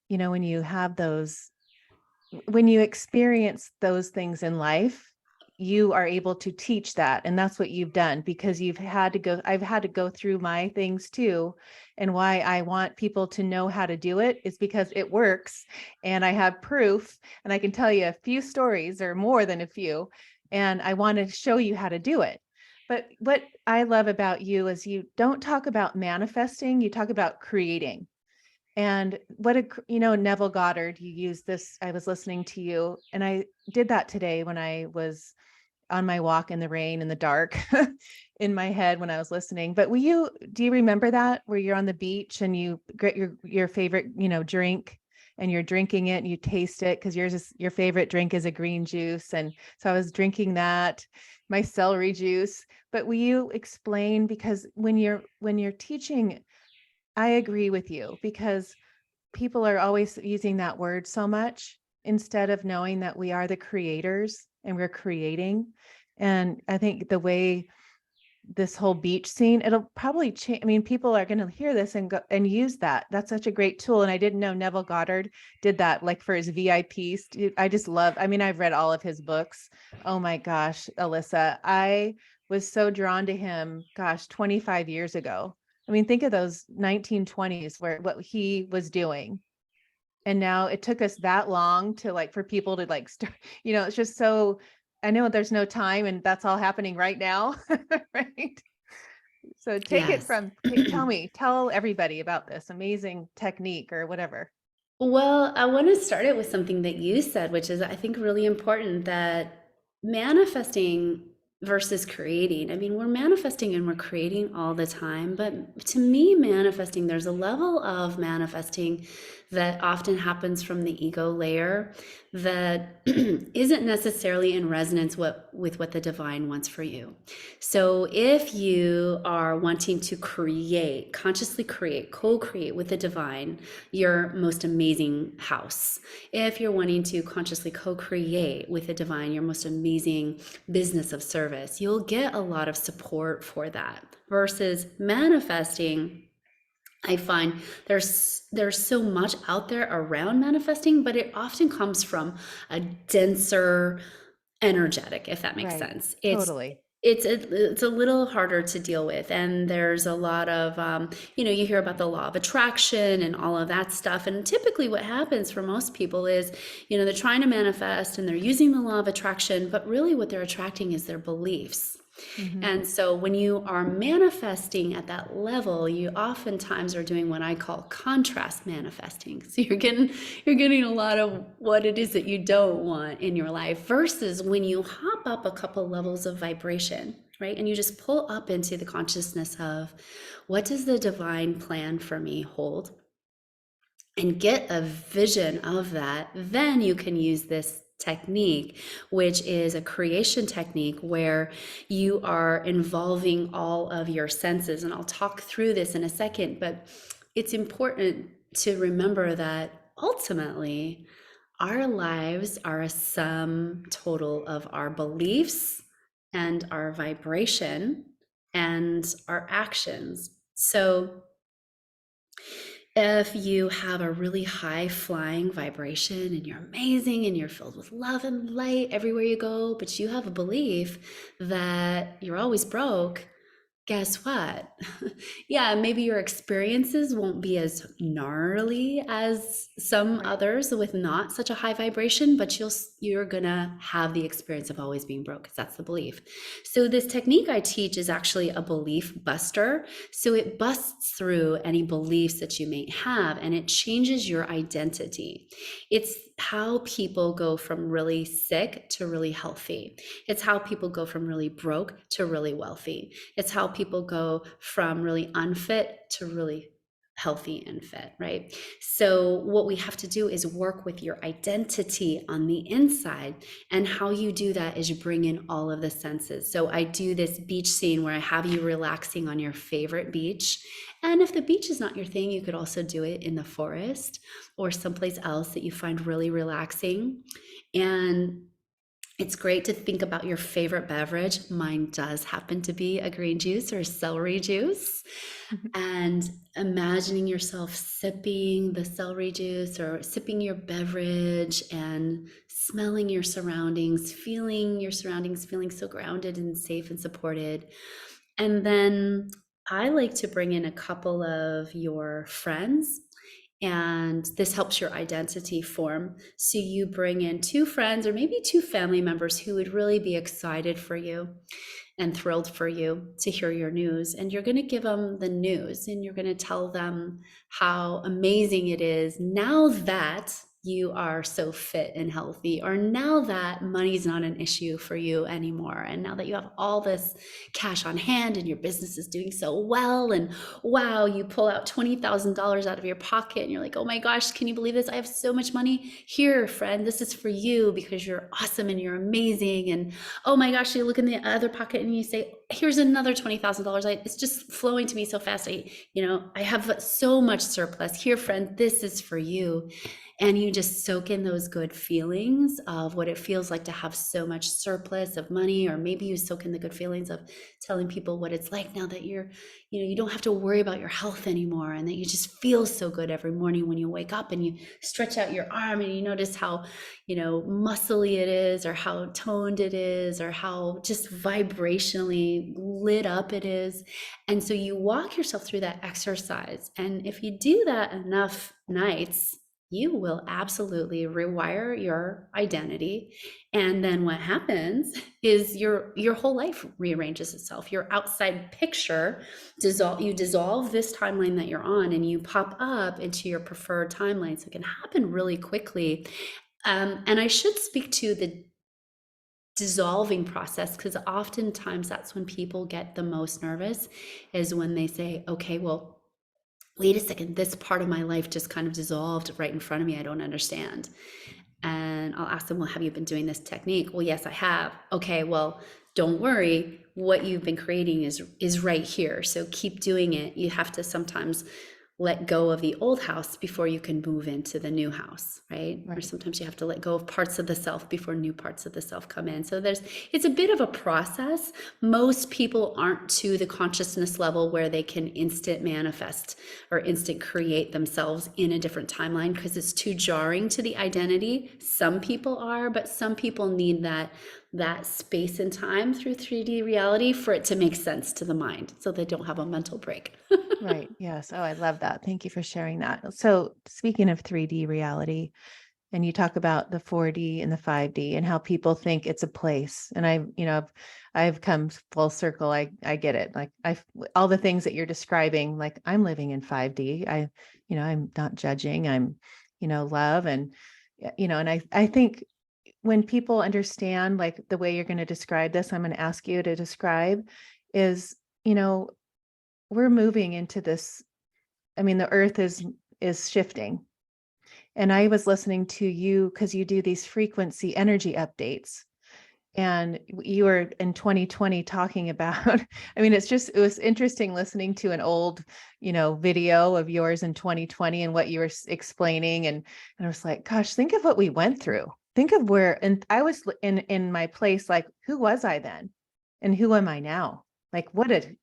when you have those, when you experience those things in life, you are able to teach that. And that's what you've done, because I've had to go through my things too. And why I want people to know how to do it is because it works. And I have proof, and I can tell you a few stories, or more than a few. And I want to show you how to do it. But what I love about you is you don't talk about manifesting, you talk about creating. And Neville Goddard, you use this. I was listening to you, and I did that today when I was on my walk in the rain, in the dark, in my head when I was listening. But do you remember that, where you're on the beach and you get your favorite, drink, and you're drinking it and you taste it, because your favorite drink is a green juice. And so I was drinking that, my celery juice. But will you explain, because when you're teaching, I agree with you, because people are always using that word so much instead of knowing that we are the creators and we're creating. And I think the way this whole beach scene, it'll probably change. I mean, people are going to hear this and go and use that. That's such a great tool. And I didn't know Neville Goddard did that like for his VIPs. I just love, I mean, I've read all of his books. Oh my gosh, Alyssa, I was so drawn to him, gosh, 25 years ago. I mean, think of those 1920s where what he was doing. And now it took us that long to like for people to like start, it's just so I know there's no time and that's all happening right now. Right. So take it Yes. from tell everybody about this amazing technique or whatever. Well, I want to start it with something that you said, which is, I think, really important, that manifesting versus creating. I mean, we're manifesting and we're creating all the time, but to me, manifesting, there's a level of manifesting that often happens from the ego layer that isn't necessarily in resonance with what the divine wants for you. So if you are wanting to create, consciously create, co-create with the divine, your most amazing house. If you're wanting to consciously co-create with the divine, your most amazing business of service, you'll get a lot of support for that. Versus manifesting, I find there's so much out there around manifesting, but it often comes from a denser energetic, if that makes Right. sense. Totally. It's a little harder to deal with, and there's a lot of you hear about the law of attraction and all of that stuff, and typically what happens for most people is they're trying to manifest and they're using the law of attraction, but really what they're attracting is their beliefs. Mm-hmm. And so when you are manifesting at that level, you oftentimes are doing what I call contrast manifesting. So you're getting a lot of what it is that you don't want in your life, versus when you hop up a couple levels of vibration, right? And you just pull up into the consciousness of, what does the divine plan for me hold? And get a vision of that, then you can use this technique, which is a creation technique where you are involving all of your senses. And I'll talk through this in a second, but it's important to remember that ultimately our lives are a sum total of our beliefs and our vibration and our actions. So if you have a really high flying vibration and you're amazing and you're filled with love and light everywhere you go, but you have a belief that you're always broke, guess what? Yeah, maybe your experiences won't be as gnarly as some Right. others with not such a high vibration, but you're gonna have the experience of always being broke, because that's the belief. So this technique I teach is actually a belief buster. So it busts through any beliefs that you may have, and it changes your identity. It's how people go from really sick to really healthy. It's how people go from really broke to really wealthy. It's how people go from really unfit to really healthy and fit, right? So what we have to do is work with your identity on the inside, and how you do that is you bring in all of the senses. So I do this beach scene where I have you relaxing on your favorite beach, and if the beach is not your thing, you could also do it in the forest or someplace else that you find really relaxing. And it's great to think about your favorite beverage. Mine does happen to be a green juice or celery juice. And imagining yourself sipping the celery juice or sipping your beverage and smelling your surroundings, feeling so grounded and safe and supported. And then I like to bring in a couple of your friends, and this helps your identity form. So you bring in two friends or maybe two family members who would really be excited for you and thrilled for you to hear your news. And you're going to give them the news, and you're going to tell them how amazing it is now that you are so fit and healthy, or now that money's not an issue for you anymore, and now that you have all this cash on hand and your business is doing so well, and wow, you pull out $20,000 out of your pocket and you're like, oh my gosh, can you believe this? I have so much money. Here, friend, this is for you because you're awesome and you're amazing. And oh my gosh, you look in the other pocket and you say, here's another $20,000. It's just flowing to me so fast. I have so much surplus here, friend. This is for you. And you just soak in those good feelings of what it feels like to have so much surplus of money, or maybe you soak in the good feelings of telling people what it's like now that you don't have to worry about your health anymore, and that you just feel so good every morning when you wake up and you stretch out your arm and you notice how, muscly it is, or how toned it is, or how just vibrationally lit up it is. And so you walk yourself through that exercise. And if you do that enough nights, you will absolutely rewire your identity. And then what happens is your whole life rearranges itself. Your outside picture you dissolve this timeline that you're on, and you pop up into your preferred timeline. So it can happen really quickly. And I should speak to the dissolving process, because oftentimes that's when people get the most nervous, is when they say, okay, well, wait a second, this part of my life just kind of dissolved right in front of me. I don't understand. And I'll ask them, well, have you been doing this technique? Well, yes, I have. Okay, well, don't worry. What you've been creating is right here. So keep doing it. You have to sometimes let go of the old house before you can move into the new house, right? Or Right. sometimes you have to let go of parts of the self before new parts of the self come in. So it's a bit of a process. Most people aren't to the consciousness level where they can instant manifest or instant create themselves in a different timeline, because it's too jarring to the identity. Some people are, but some people need that space and time through 3D reality for it to make sense to the mind, so they don't have a mental break. Right. Yes. Oh, I love that. Thank you for sharing that. So, speaking of 3D reality, and you talk about the 4D and the 5D and how people think it's a place. And I've come full circle. I get it. Like all the things that you're describing, like I'm living in 5D. I'm not judging. I'm, love and, and I think when people understand like the way you're going to describe this, I'm going to ask you to describe is, we're moving into this. I mean, the earth is shifting. And I was listening to you because you do these frequency energy updates. And you were in 2020 talking about, I mean, it was interesting listening to an old, video of yours in 2020 and what you were explaining. And I was like, gosh, think of what we went through. Think of and I was in my place, like, who was I then? And who am I now? Like,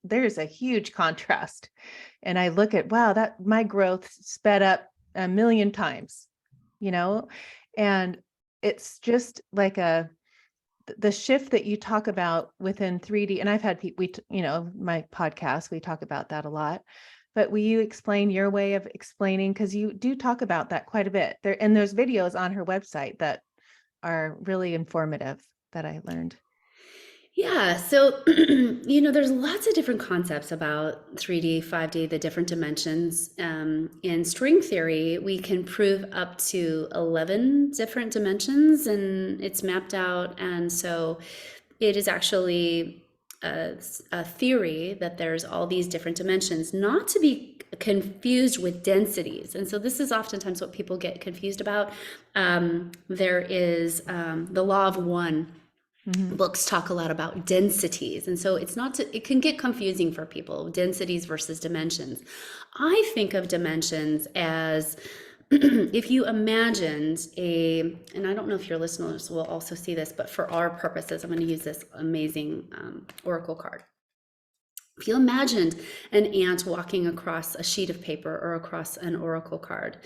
there's a huge contrast. And I look at, wow, that my growth sped up a million times, you know, and it's just like the shift that you talk about within 3D. And I've had people, my podcast, we talk about that a lot, but will you explain your way of explaining? Because you do talk about that quite a bit there. And there's videos on her website that are really informative that I learned. Yeah, so there's lots of different concepts about 3D, 5D, the different dimensions. In string theory, we can prove up to 11 different dimensions, and it's mapped out. And so it is actually a theory that there's all these different dimensions, not to be confused with densities. And so this is oftentimes what people get confused about. There is the law of one. Mm-hmm. Books talk a lot about densities, and so it can get confusing for people, densities versus dimensions. I think of dimensions as if you imagined and I don't know if your listeners will also see this, but for our purposes, I'm going to use this amazing oracle card. If you imagined an ant walking across a sheet of paper or across an oracle card,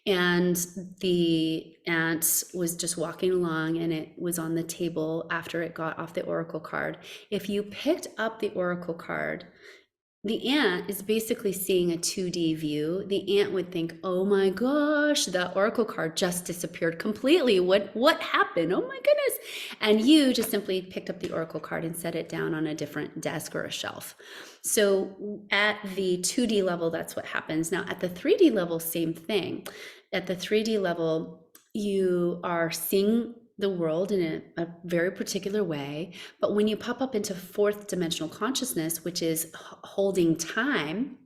and the ant was just walking along and it was on the table after it got off the oracle card, if you picked up the oracle card, the ant is basically seeing a 2D view. The ant would think, oh my gosh, the oracle card just disappeared completely. What happened? Oh my goodness. And you just simply picked up the oracle card and set it down on a different desk or a shelf. So at the 2D level, that's what happens. Now at the 3D level, same thing. At the 3D level, you are seeing the world in a very particular way. But when you pop up into fourth dimensional consciousness, which is holding time,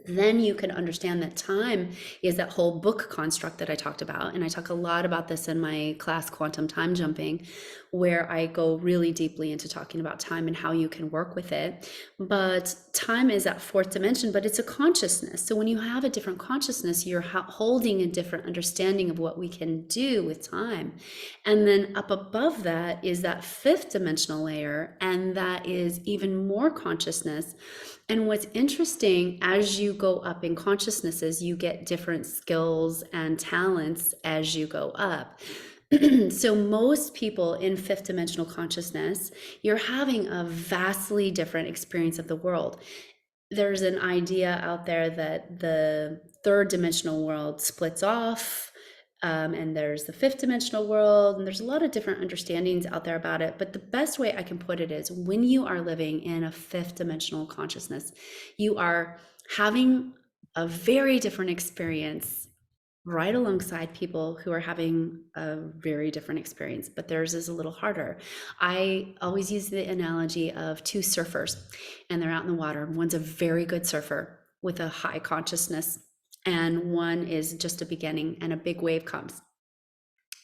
then you can understand that time is that whole book construct that I talked about. And I talk a lot about this in my class, Quantum Time Jumping, where I go really deeply into talking about time and how you can work with it. But time is that fourth dimension, but it's a consciousness. So when you have a different consciousness, you're holding a different understanding of what we can do with time. And then up above that is that fifth dimensional layer, and that is even more consciousness. And what's interesting, as you go up in consciousnesses, you get different skills and talents as you go up. So most people in fifth dimensional consciousness, you're having a vastly different experience of the world. There's an idea out there that the third dimensional world splits off, and there's the fifth dimensional world, and there's a lot of different understandings out there about it. But the best way I can put it is, when you are living in a fifth dimensional consciousness, you are having a very different experience right alongside people who are having a very different experience, but theirs is a little harder. I always use the analogy of two surfers, and they're out in the water. One's a very good surfer with a high consciousness, and one is just a beginning, and a big wave comes.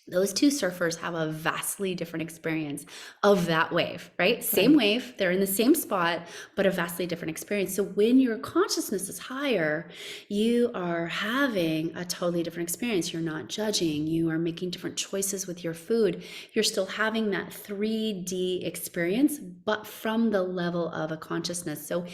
Those two surfers have a vastly different experience of that wave, right? Same Right. wave, they're in the same spot, but a vastly different experience. So when your consciousness is higher, you are having a totally different experience. You're not judging, you are making different choices with your food. You're still having that 3D experience, but from the level of a consciousness. So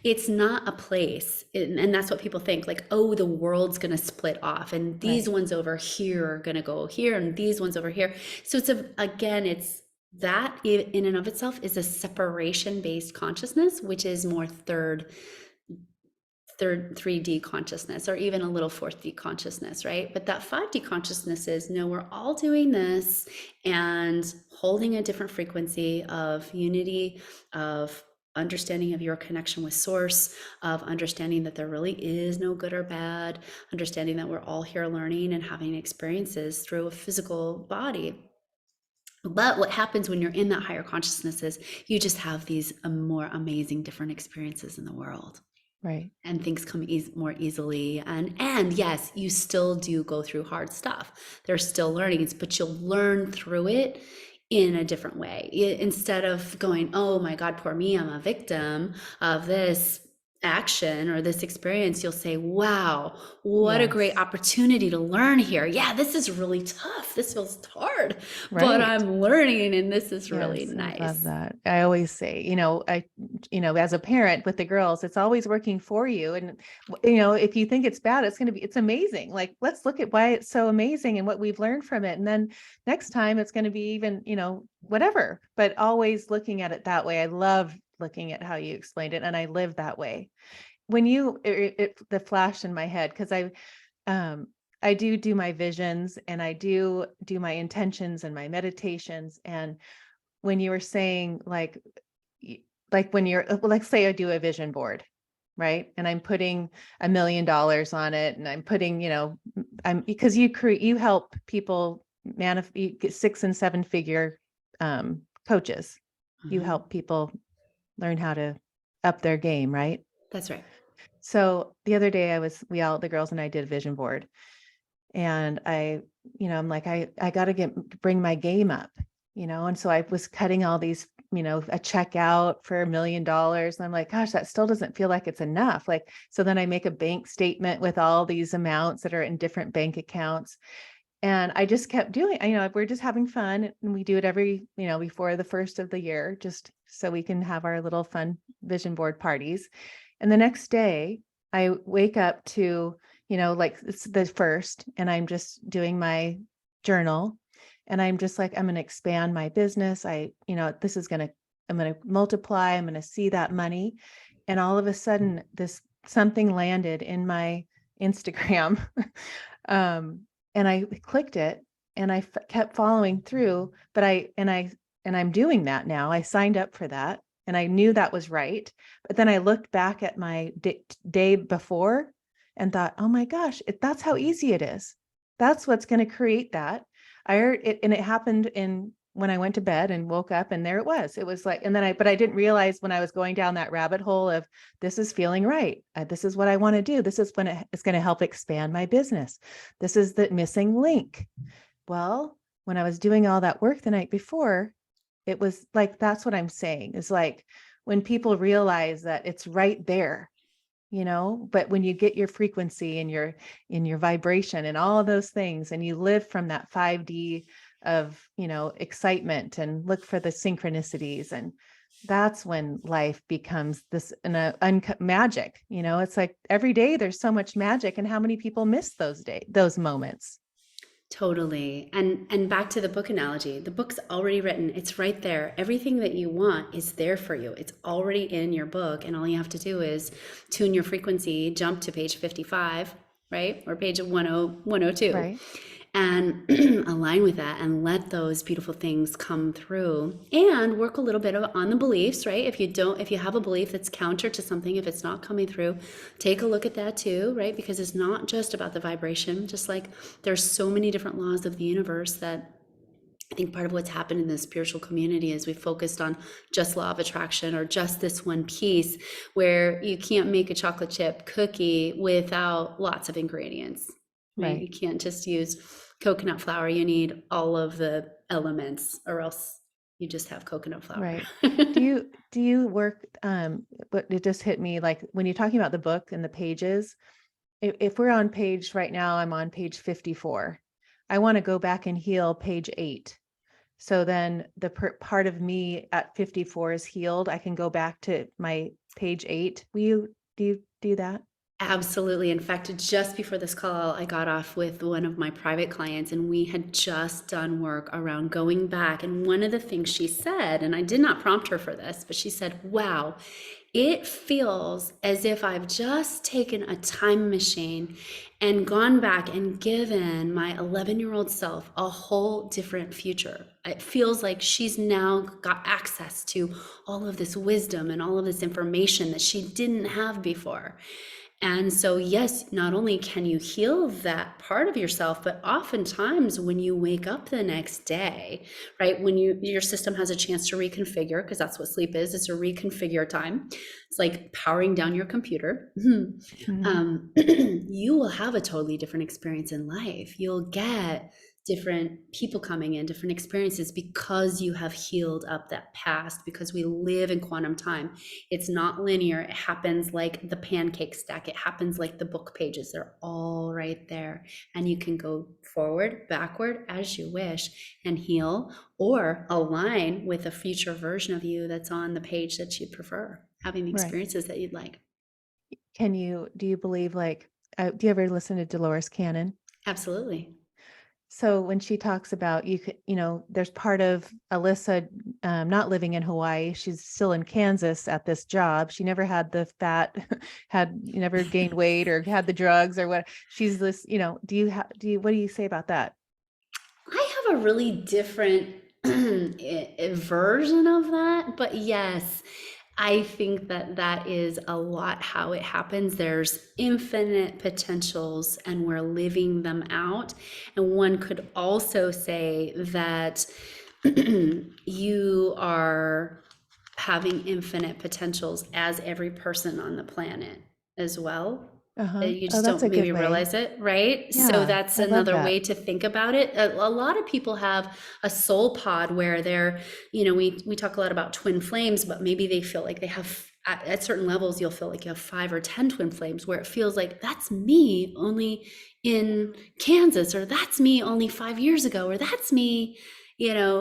it's not a place. And that's what people think, like, oh, the world's going to split off, and these Right. ones over here are going to go here, and these ones over here. So it's that in and of itself is a separation based consciousness, which is more third 3D consciousness, or even a little 4D consciousness, right? But that 5D consciousness is, no, we're all doing this and holding a different frequency of unity, of understanding of your connection with source, of understanding that there really is no good or bad, understanding that we're all here learning and having experiences through a physical body. But what happens when you're in that higher consciousness is you just have these more amazing different experiences in the world, Right. and things come more easily. And yes, you still do go through hard stuff. There's still learnings, but you'll learn through it in a different way. Instead of going, oh my God, poor me, I'm a victim of this action or this experience, you'll say, wow, what a great Yes. opportunity to learn here. Yeah, this is really tough, this feels hard, but Right. I'm learning, and this is really Yes, I love nice. that. I always say, as a parent with the girls, it's always working for you. And, if you think it's bad, it's amazing. Like, let's look at why it's so amazing and what we've learned from it. And then next time it's going to be even, whatever, but always looking at it that way. I love looking at how you explained it. And I live that way. When the flash in my head, because um, I do my visions, and I do my intentions and my meditations. And when you were saying, like when you're, well, let's say I do a vision board, right? And I'm putting $1 million on it, and I'm putting, I'm, because you help people you get 6 and 7 figure coaches. You Mhm. help people learn how to up their game, right? That's right. So the other day the girls and I did a vision board, and I'm like, I got to bring my game up, and so I was cutting all these, a check out for $1 million. And I'm like, gosh, that still doesn't feel like it's enough. Like, so then I make a bank statement with all these amounts that are in different bank accounts. And I just kept doing, we're just having fun, and we do it every, before the first of the year, just so we can have our little fun vision board parties. And the next day I wake up to, like it's the first, and I'm just doing my journal, and I'm just like, I'm going to expand my business. I'm going to multiply, I'm going to see that money. And all of a sudden something landed in my Instagram. um, and I clicked it, and I kept following through, but I'm doing that now. I signed up for that, and I knew that was right. But then I looked back at my day before and thought, oh my gosh, that's how easy it is. That's what's going to create that. I heard it, and it happened in when I went to bed and woke up, and there it was. It was like, and then but I didn't realize when I was going down that rabbit hole of this is feeling right. This is what I want to do. This is when it's going to help expand my business. This is the missing link. Well, when I was doing all that work the night before, it was like, that's what I'm saying is like when people realize that it's right there, but when you get your frequency and your in your vibration and all of those things, and you live from that 5D of, excitement, and look for the synchronicities, and that's when life becomes this magic. It's like every day there's so much magic, and how many people miss those moments. Totally. And back to the book analogy. The book's already written. It's right there. Everything that you want is there for you. It's already in your book, and all you have to do is tune your frequency, jump to page 55, right? Or page 102. Right. And align with that and let those beautiful things come through, and work a little bit on the beliefs, right? If you have a belief that's counter to something, if it's not coming through, take a look at that too, right? Because it's not just about the vibration. Just like there's so many different laws of the universe, that I think part of what's happened in the spiritual community is we focused on just law of attraction, or just this one piece, where you can't make a chocolate chip cookie without lots of ingredients, right? Right. You can't just use coconut flour. You need all of the elements, or else you just have coconut flour. Right. Do you work, but it just hit me, like when you're talking about the book and the pages, if we're on page right now, I'm on page 54. I want to go back and heal page 8. So then the part of me at 54 is healed. I can go back to my page 8. Do you do that? Absolutely. In fact, just before this call, I got off with one of my private clients, and we had just done work around going back. And one of the things she said, and I did not prompt her for this, but she said, wow, it feels as if I've just taken a time machine and gone back and given my 11-year-old self a whole different future. It feels like she's now got access to all of this wisdom and all of this information that she didn't have before. And so, yes, not only can you heal that part of yourself, but oftentimes when you wake up the next day, right, when your system has a chance to reconfigure, because that's what sleep is, it's a reconfigure time. It's like powering down your computer. Mhm. You will have a totally different experience in life. You'll get different people coming in, different experiences, because you have healed up that past, because we live in quantum time. It's not linear. It happens like the pancake stack. It happens like the book pages. They're all right there. And you can go forward, backward as you wish, and heal, or align with a future version of you that's on the page that you prefer, having the Right. experiences that you'd like. Do you believe, like, do you ever listen to Dolores Cannon? Absolutely. So when she talks about, there's part of Alyssa not living in Hawaii. She's still in Kansas at this job. She never had the fat, had never gained weight or had the drugs or what. She's this, what do you say about that? I have a really different version of that, but yes, I think that that is a lot how it happens. There's infinite potentials, and we're living them out. And one could also say that you are having infinite potentials as every person on the planet as well. Uh-huh. You Oh, just that's don't a good maybe way. realize it, right? So Yeah, that's I love another way that. to think about it. A lot of people have a soul pod where they're, we talk a lot about twin flames, but maybe they feel like they have, at certain levels, you'll feel like you have 5 or 10 twin flames, where it feels like that's me only in Kansas, or that's me only 5 years ago, or that's me,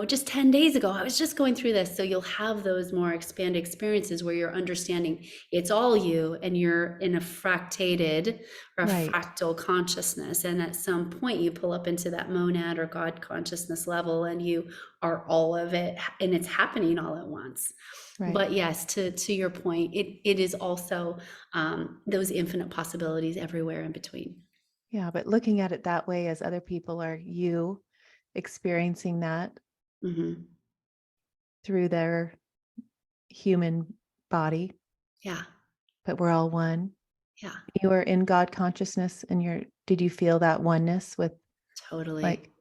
just 10 days ago. I was just going through this. So you'll have those more expanded experiences where you're understanding it's all you, and you're in a fractated or a Right, fractal consciousness. And at some point you pull up into that monad or God consciousness level, and you are all of it, and it's happening all at once. right. But yes, to your point, it is also those infinite possibilities everywhere in between. Yeah, but looking at it that way, as other people are you experiencing that Hmm. through their human body, Yeah, but we're all one. yeah, You are in God consciousness, and did you feel that oneness with, totally. like,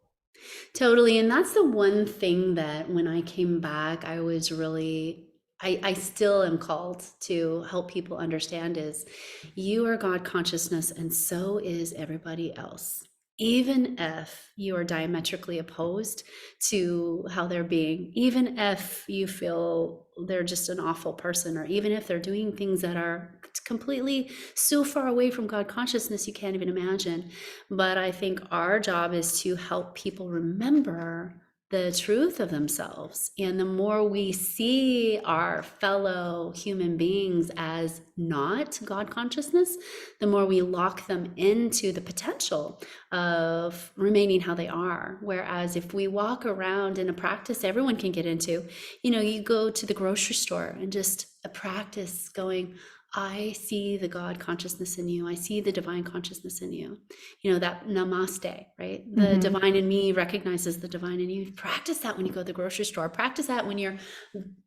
Totally. And that's the one thing that when I came back, I was really, I still am called to help people understand is you are God consciousness and so is everybody else. Even if you are diametrically opposed to how they're being, even if you feel they're just an awful person, or even if they're doing things that are completely so far away from God consciousness, you can't even imagine. But I think our job is to help people remember the truth of themselves. And the more we see our fellow human beings as not God consciousness, the more we lock them into the potential of remaining how they are. Whereas if we walk around in a practice everyone can get into, you go to the grocery store and just a practice going, I see the God consciousness in you. I see the divine consciousness in you. That namaste, right? The Mm-hmm. divine in me recognizes the divine in you. Practice that when you go to the grocery store. Practice that when you're,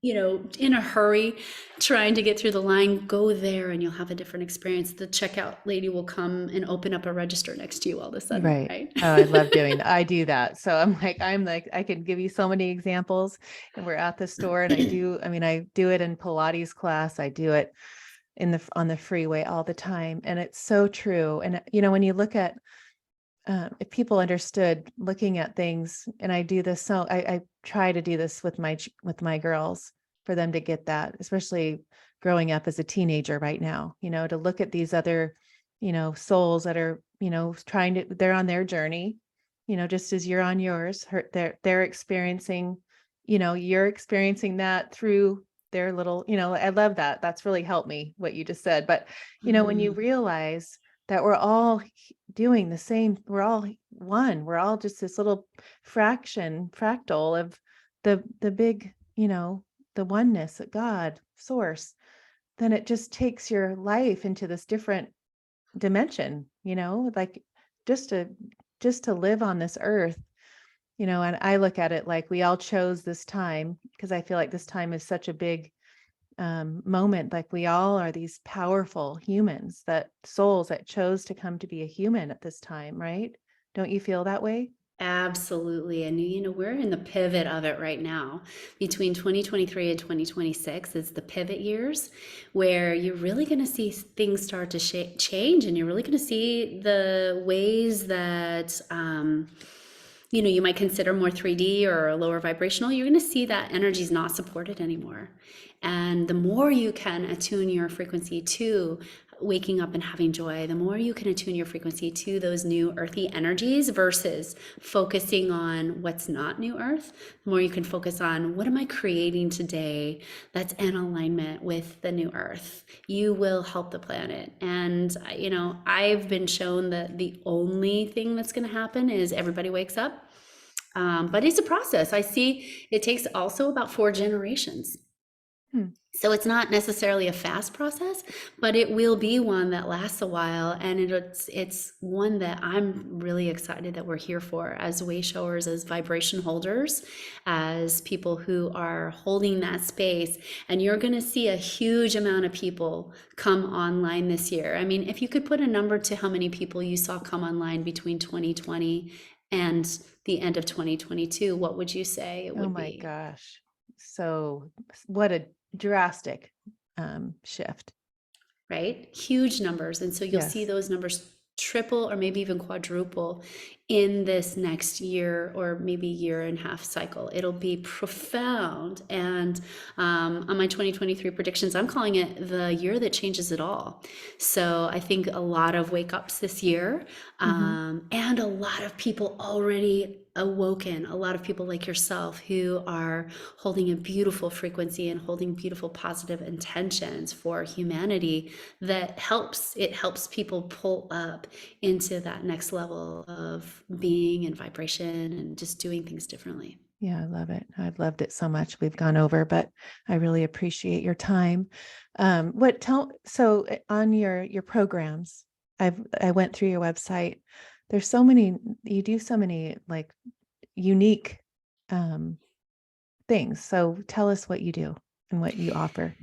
in a hurry trying to get through the line. Go there and you'll have a different experience. The checkout lady will come and open up a register next to you all of a sudden, Right. right? Oh, I love doing that. I do that. So I'm like, I can give you so many examples, and we're at the store and I do it in Pilates class. I do it on the freeway all the time. And it's so true. And, when you look at, if people understood looking at things, and I do this, so I try to do this with my girls for them to get that, especially growing up as a teenager right now, to look at these other, souls that are, they're on their journey, just as you're on yours, they're experiencing, you're experiencing that through their little, I love that. That's really helped me, what you just said. But, when you Mhm. realize that we're all doing the same, we're all one, we're all just this little fractal of the big, the oneness of God source, then it just takes your life into this different dimension, like just to just to live on this earth, and I look at it like we all chose this time, because I feel like this time is such a big moment. Like we all are these powerful humans, that souls that chose to come to be a human at this time, right? Don't you feel that way? Absolutely. And we're in the pivot of it right now. Between 2023 and 2026 is the pivot years where you're really going to see things start to change, and you're really going to see the ways that you might consider more 3D or lower vibrational. You're going to see that energy is not supported anymore. And the more you can attune your frequency to waking up and having joy, the more you can attune your frequency to those new earthy energies versus focusing on what's not new earth, the more you can focus on what am I creating today that's in alignment with the new earth. You will help the planet. And, I've been shown that the only thing that's going to happen is everybody wakes up. But it's a process. I see it takes also about 4 generations. Hmm. So it's not necessarily a fast process, but it will be one that lasts a while, and it's one that I'm really excited that we're here for as way showers, as vibration holders, as people who are holding that space. And you're going to see a huge amount of people come online this year. I mean, if you could put a number to how many people you saw come online between 2020 and the end of 2022, what would you say it Oh would my be? gosh. So what a drastic shift. Right? Huge numbers. And so you'll see Yes. those numbers triple or maybe even quadruple in this next year or maybe year and a half cycle. It'll be profound. And on my 2023 predictions, I'm calling it the year that changes it all. So I think a lot of wake ups this year, Hmm. and a lot of people already awoken, a lot of people like yourself who are holding a beautiful frequency and holding beautiful positive intentions for humanity that helps people pull up into that next level of being and vibration and just doing things differently. Yeah, I love it. I've loved it so much. We've gone over, but I really appreciate your time. On your programs, I went through your website. There's so many, you do so many like unique um things. So tell us what you do and what you offer.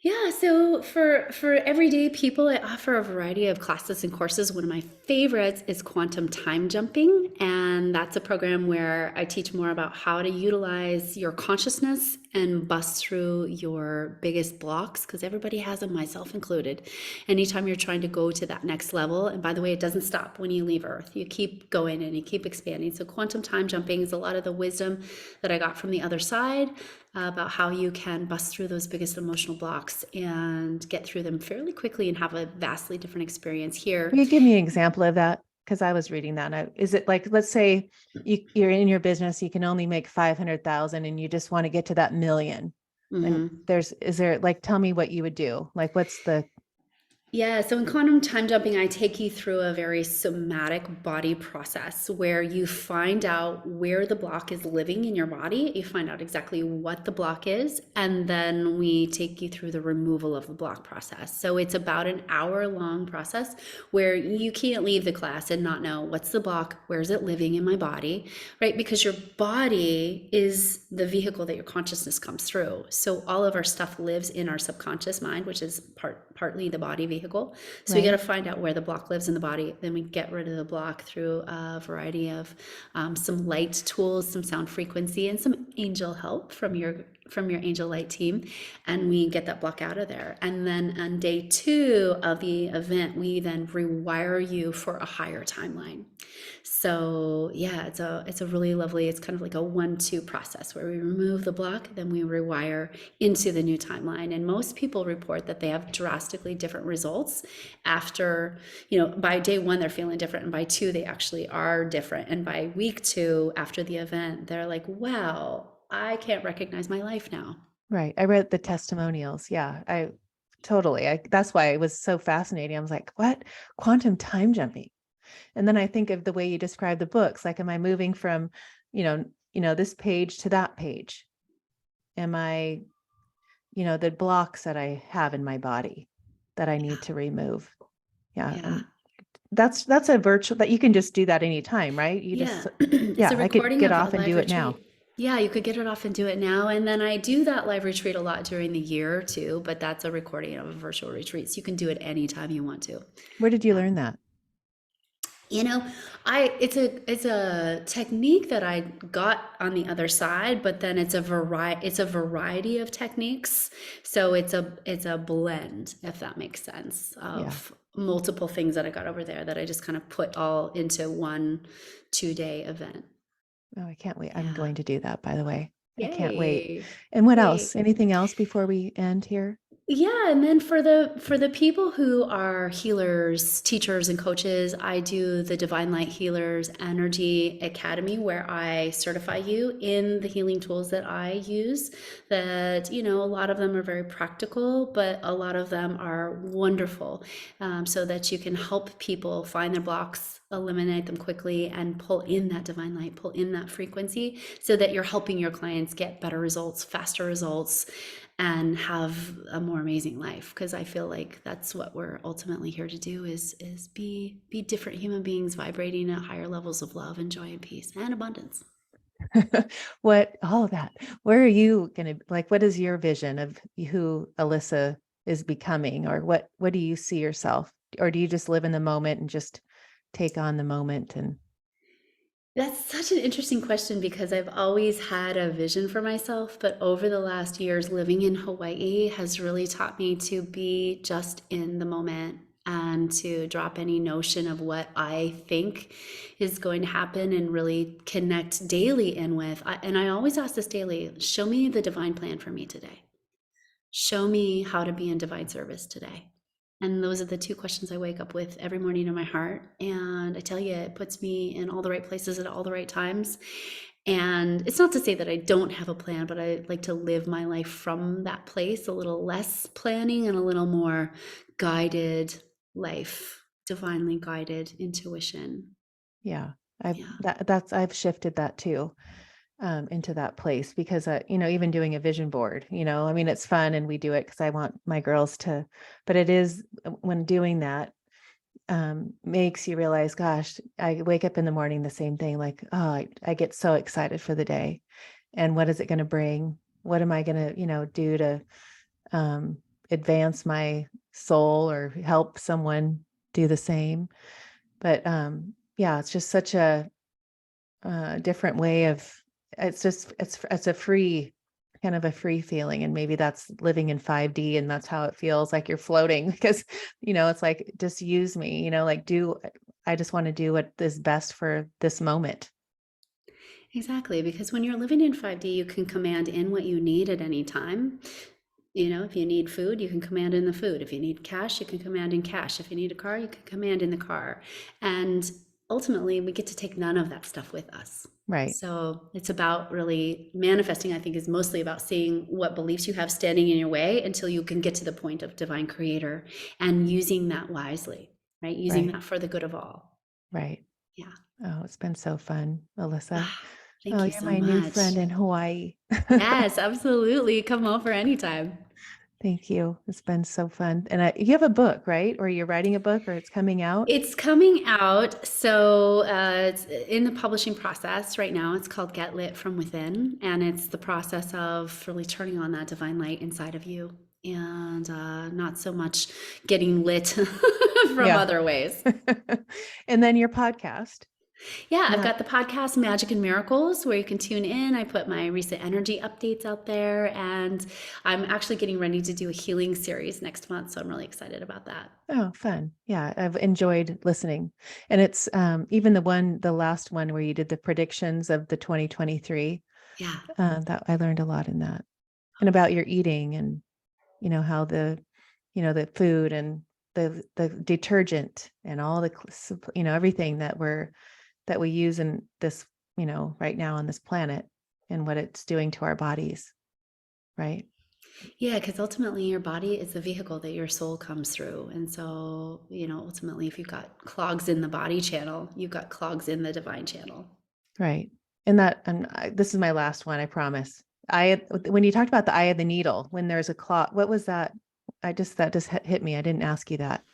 Yeah, so for everyday people, I offer a variety of classes and courses. One of my favorites is quantum time jumping, and that's a program where I teach more about how to utilize your consciousness and bust through your biggest blocks, because everybody has them, myself included. Anytime you're trying to go to that next level, and by the way, it doesn't stop when you leave Earth. You keep going and you keep expanding. So quantum time jumping is a lot of the wisdom that I got from the other side, about how you can bust through those biggest emotional blocks and get through them fairly quickly and have a vastly different experience here. Will you give me an example of that? Because I was reading that. Is it like, let's say you're in your business, you can only make 500,000 and you just want to get to that million. And Mhm. is there like, tell me what you would do? Like, what's the, Yeah, so in quantum time jumping, I take you through a very somatic body process where you find out where the block is living in your body. You find out exactly what the block is, and then we take you through the removal of the block process. So it's about an hour long process where you can't leave the class and not know what's the block, where's it living in my body, right? Because your body is the vehicle that your consciousness comes through. So all of our stuff lives in our subconscious mind, which is partly the body vehicle. So we got right? to find out where the block lives in the body. Then we get rid of the block through a variety of some light tools, some sound frequency, and some angel help from your angel light team, and we get that block out of there. And then on day 2 of the event, we then rewire you for a higher timeline. So yeah, it's a really lovely, it's kind of like a 1-2 process where we remove the block, then we rewire into the new timeline. And most people report that they have drastically different results after, by day 1 they're feeling different, and by 2 they actually are different, and by week 2 after the event they're like, wow, I can't recognize my life now. Right. I read the testimonials. Yeah, I totally. That's why it was so fascinating. I was like, what? Quantum time jumping. And then I think of the way you describe the books. Like, am I moving from, this page to that page? Am I, the blocks that I have in my body that I need to remove? Yeah. Yeah. And that's a virtual that you can just do that anytime, right? You Yeah, just, it's yeah, a I could recording get of a off and live do it now. retreat. Yeah, you could get it off and do it now. And then I do that live retreat a lot during the year too, but that's a recording of a virtual retreat. So you can do it anytime you want to. Where did you learn that? You know, it's a technique that I got on the other side, but then it's a variety of techniques. So it's a blend, if that makes sense, Yeah. of multiple things that I got over there that I just kind of put all into one 2-day event. Oh, I can't wait. I'm Yeah. going to do that, by the way. I can't wait. Yay. And what Yay. else? Anything else before we end here? Yeah, and then for the people who are healers, teachers and coaches, I do the Divine Light Healers Energy Academy where I certify you in the healing tools that I use. That, a lot of them are very practical, but a lot of them are wonderful, so that you can help people find their blocks, eliminate them quickly, and pull in that divine light, pull in that frequency, so that you're helping your clients get better results, faster results, and have a more amazing life. Because I feel like that's what we're ultimately here to do, is be different human beings vibrating at higher levels of love and joy and peace and abundance. What, all of that. Where are you going to, like, what is your vision of who Alyssa is becoming? Or what do you see yourself? Or do you just live in the moment and just take on the moment? And That's such an interesting question, because I've always had a vision for myself, but over the last years living in Hawaii has really taught me to be just in the moment and to drop any notion of what I think is going to happen, and really connect daily in with. And I always ask this daily: show me the divine plan for me today. Show me how to be in divine service today. And those are the 2 questions I wake up with every morning in my heart. And I tell you, it puts me in all the right places at all the right times. And it's not to say that I don't have a plan, but I like to live my life from that place, a little less planning and a little more guided life, divinely guided intuition. yeah, Yeah. I've shifted that too. Into that place because, even doing a vision board, I mean, it's fun and we do it because I want my girls to, but it is when doing that, makes you realize, gosh, I wake up in the morning, the same thing, like, oh, I get so excited for the day and what is it going to bring? What am I going to, do to, um, advance my soul or help someone do the same. But yeah, it's just such a different way of it's just it's a free kind of a free feeling, and maybe that's living in 5D and that's how it feels like you're floating because it's like just use me, like do I just want to do what is best for this moment. Exactly, because when you're living in 5D, you can command in what you need at any time. If you need food, you can command in the food. If you need cash, you can command in cash. If you need a car, you can command in the car. And ultimately, we get to take none of that stuff with us. Right. So it's about really manifesting, I think, is mostly about seeing what beliefs you have standing in your way until you can get to the point of divine creator and using that wisely, right? Using Right. that for the good of all. Right. Yeah. Oh, it's been so fun, Alyssa. Ah, Oh, thank you you're so my new friend much. in Hawaii. Yes, absolutely. Come over anytime. Thank you. It's been so fun. And you have a book, right? Or you're writing a book or it's coming out? It's coming out, so it's in the publishing process right now. It's called Get Lit from Within, and it's the process of really turning on that divine light inside of you, and not so much getting lit from Yeah. other ways. And then your podcast. Yeah, I've Not got the podcast Magic and Miracles where you can tune in. I put my recent energy updates out there, and I'm actually getting ready to do a healing series next month, so I'm really excited about that. Oh, fun. Yeah, I've enjoyed listening. And it's even the last one where you did the predictions of the 2023, Yeah. that I learned a lot in that. And about your eating and how the food and the detergent and all the everything that we use in this, right now on this planet and what it's doing to our bodies, right? Yeah, because ultimately your body is the vehicle that your soul comes through. And so, ultimately, if you've got clogs in the body channel, you've got clogs in the divine channel. Right. And this is my last one, I promise. When you talked about the eye of the needle, when there's a clock, what was that? That just hit me. I didn't ask you that.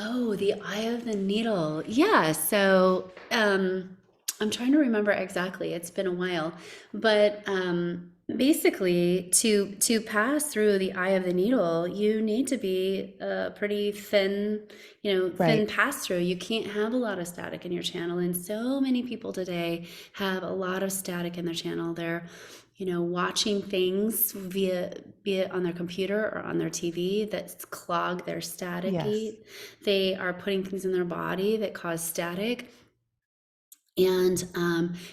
Oh, the eye of the needle. Yeah. So, I'm trying to remember exactly. It's been a while, but basically, to pass through the eye of the needle, you need to be a pretty thin, thin Right. pass through. You can't have a lot of static in your channel, and so many people today have a lot of static in their channel. They're watching things via be it on their computer or on their TV that clog their Yes. staticky. They are putting things in their body that cause static. And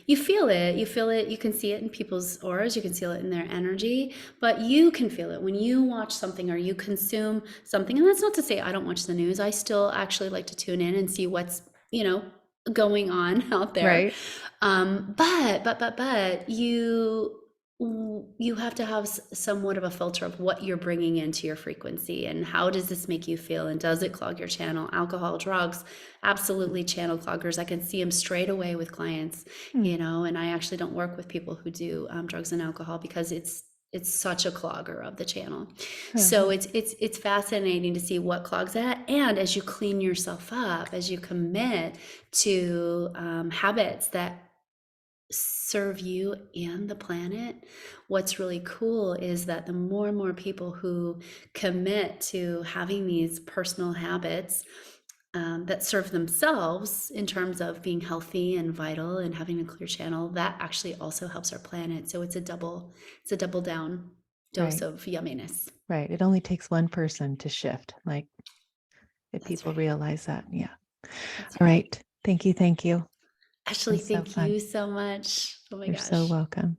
you feel it. You feel it. You can see it in people's auras. You can feel it in their energy. But you can feel it when you watch something or you consume something. And that's not to say I don't watch the news. I still actually like to tune in and see what's going on out there. Right. But you have to have somewhat of a filter of what you're bringing into your frequency and how does this make you feel and does it clog your channel. Alcohol, drugs, absolutely channel cloggers. I can see them straight away with clients, Hmm. and I actually don't work with people who do drugs and alcohol because it's such a clogger of the channel. So Uh-huh. it's fascinating to see what clogs that, and as you clean yourself up, as you commit to habits that serve you and the planet, what's really cool is that the more and more people who commit to having these personal habits that serve themselves in terms of being healthy and vital and having a clear channel, that actually also helps our planet. So it's a double down dose Right. of yumminess. Right. It only takes one person to shift. Like if That's people right. realize that. Yeah. That's All right. right. Thank you. Thank you. It's Ashley, been so thank fun. you so much. Oh my You're so gosh. welcome.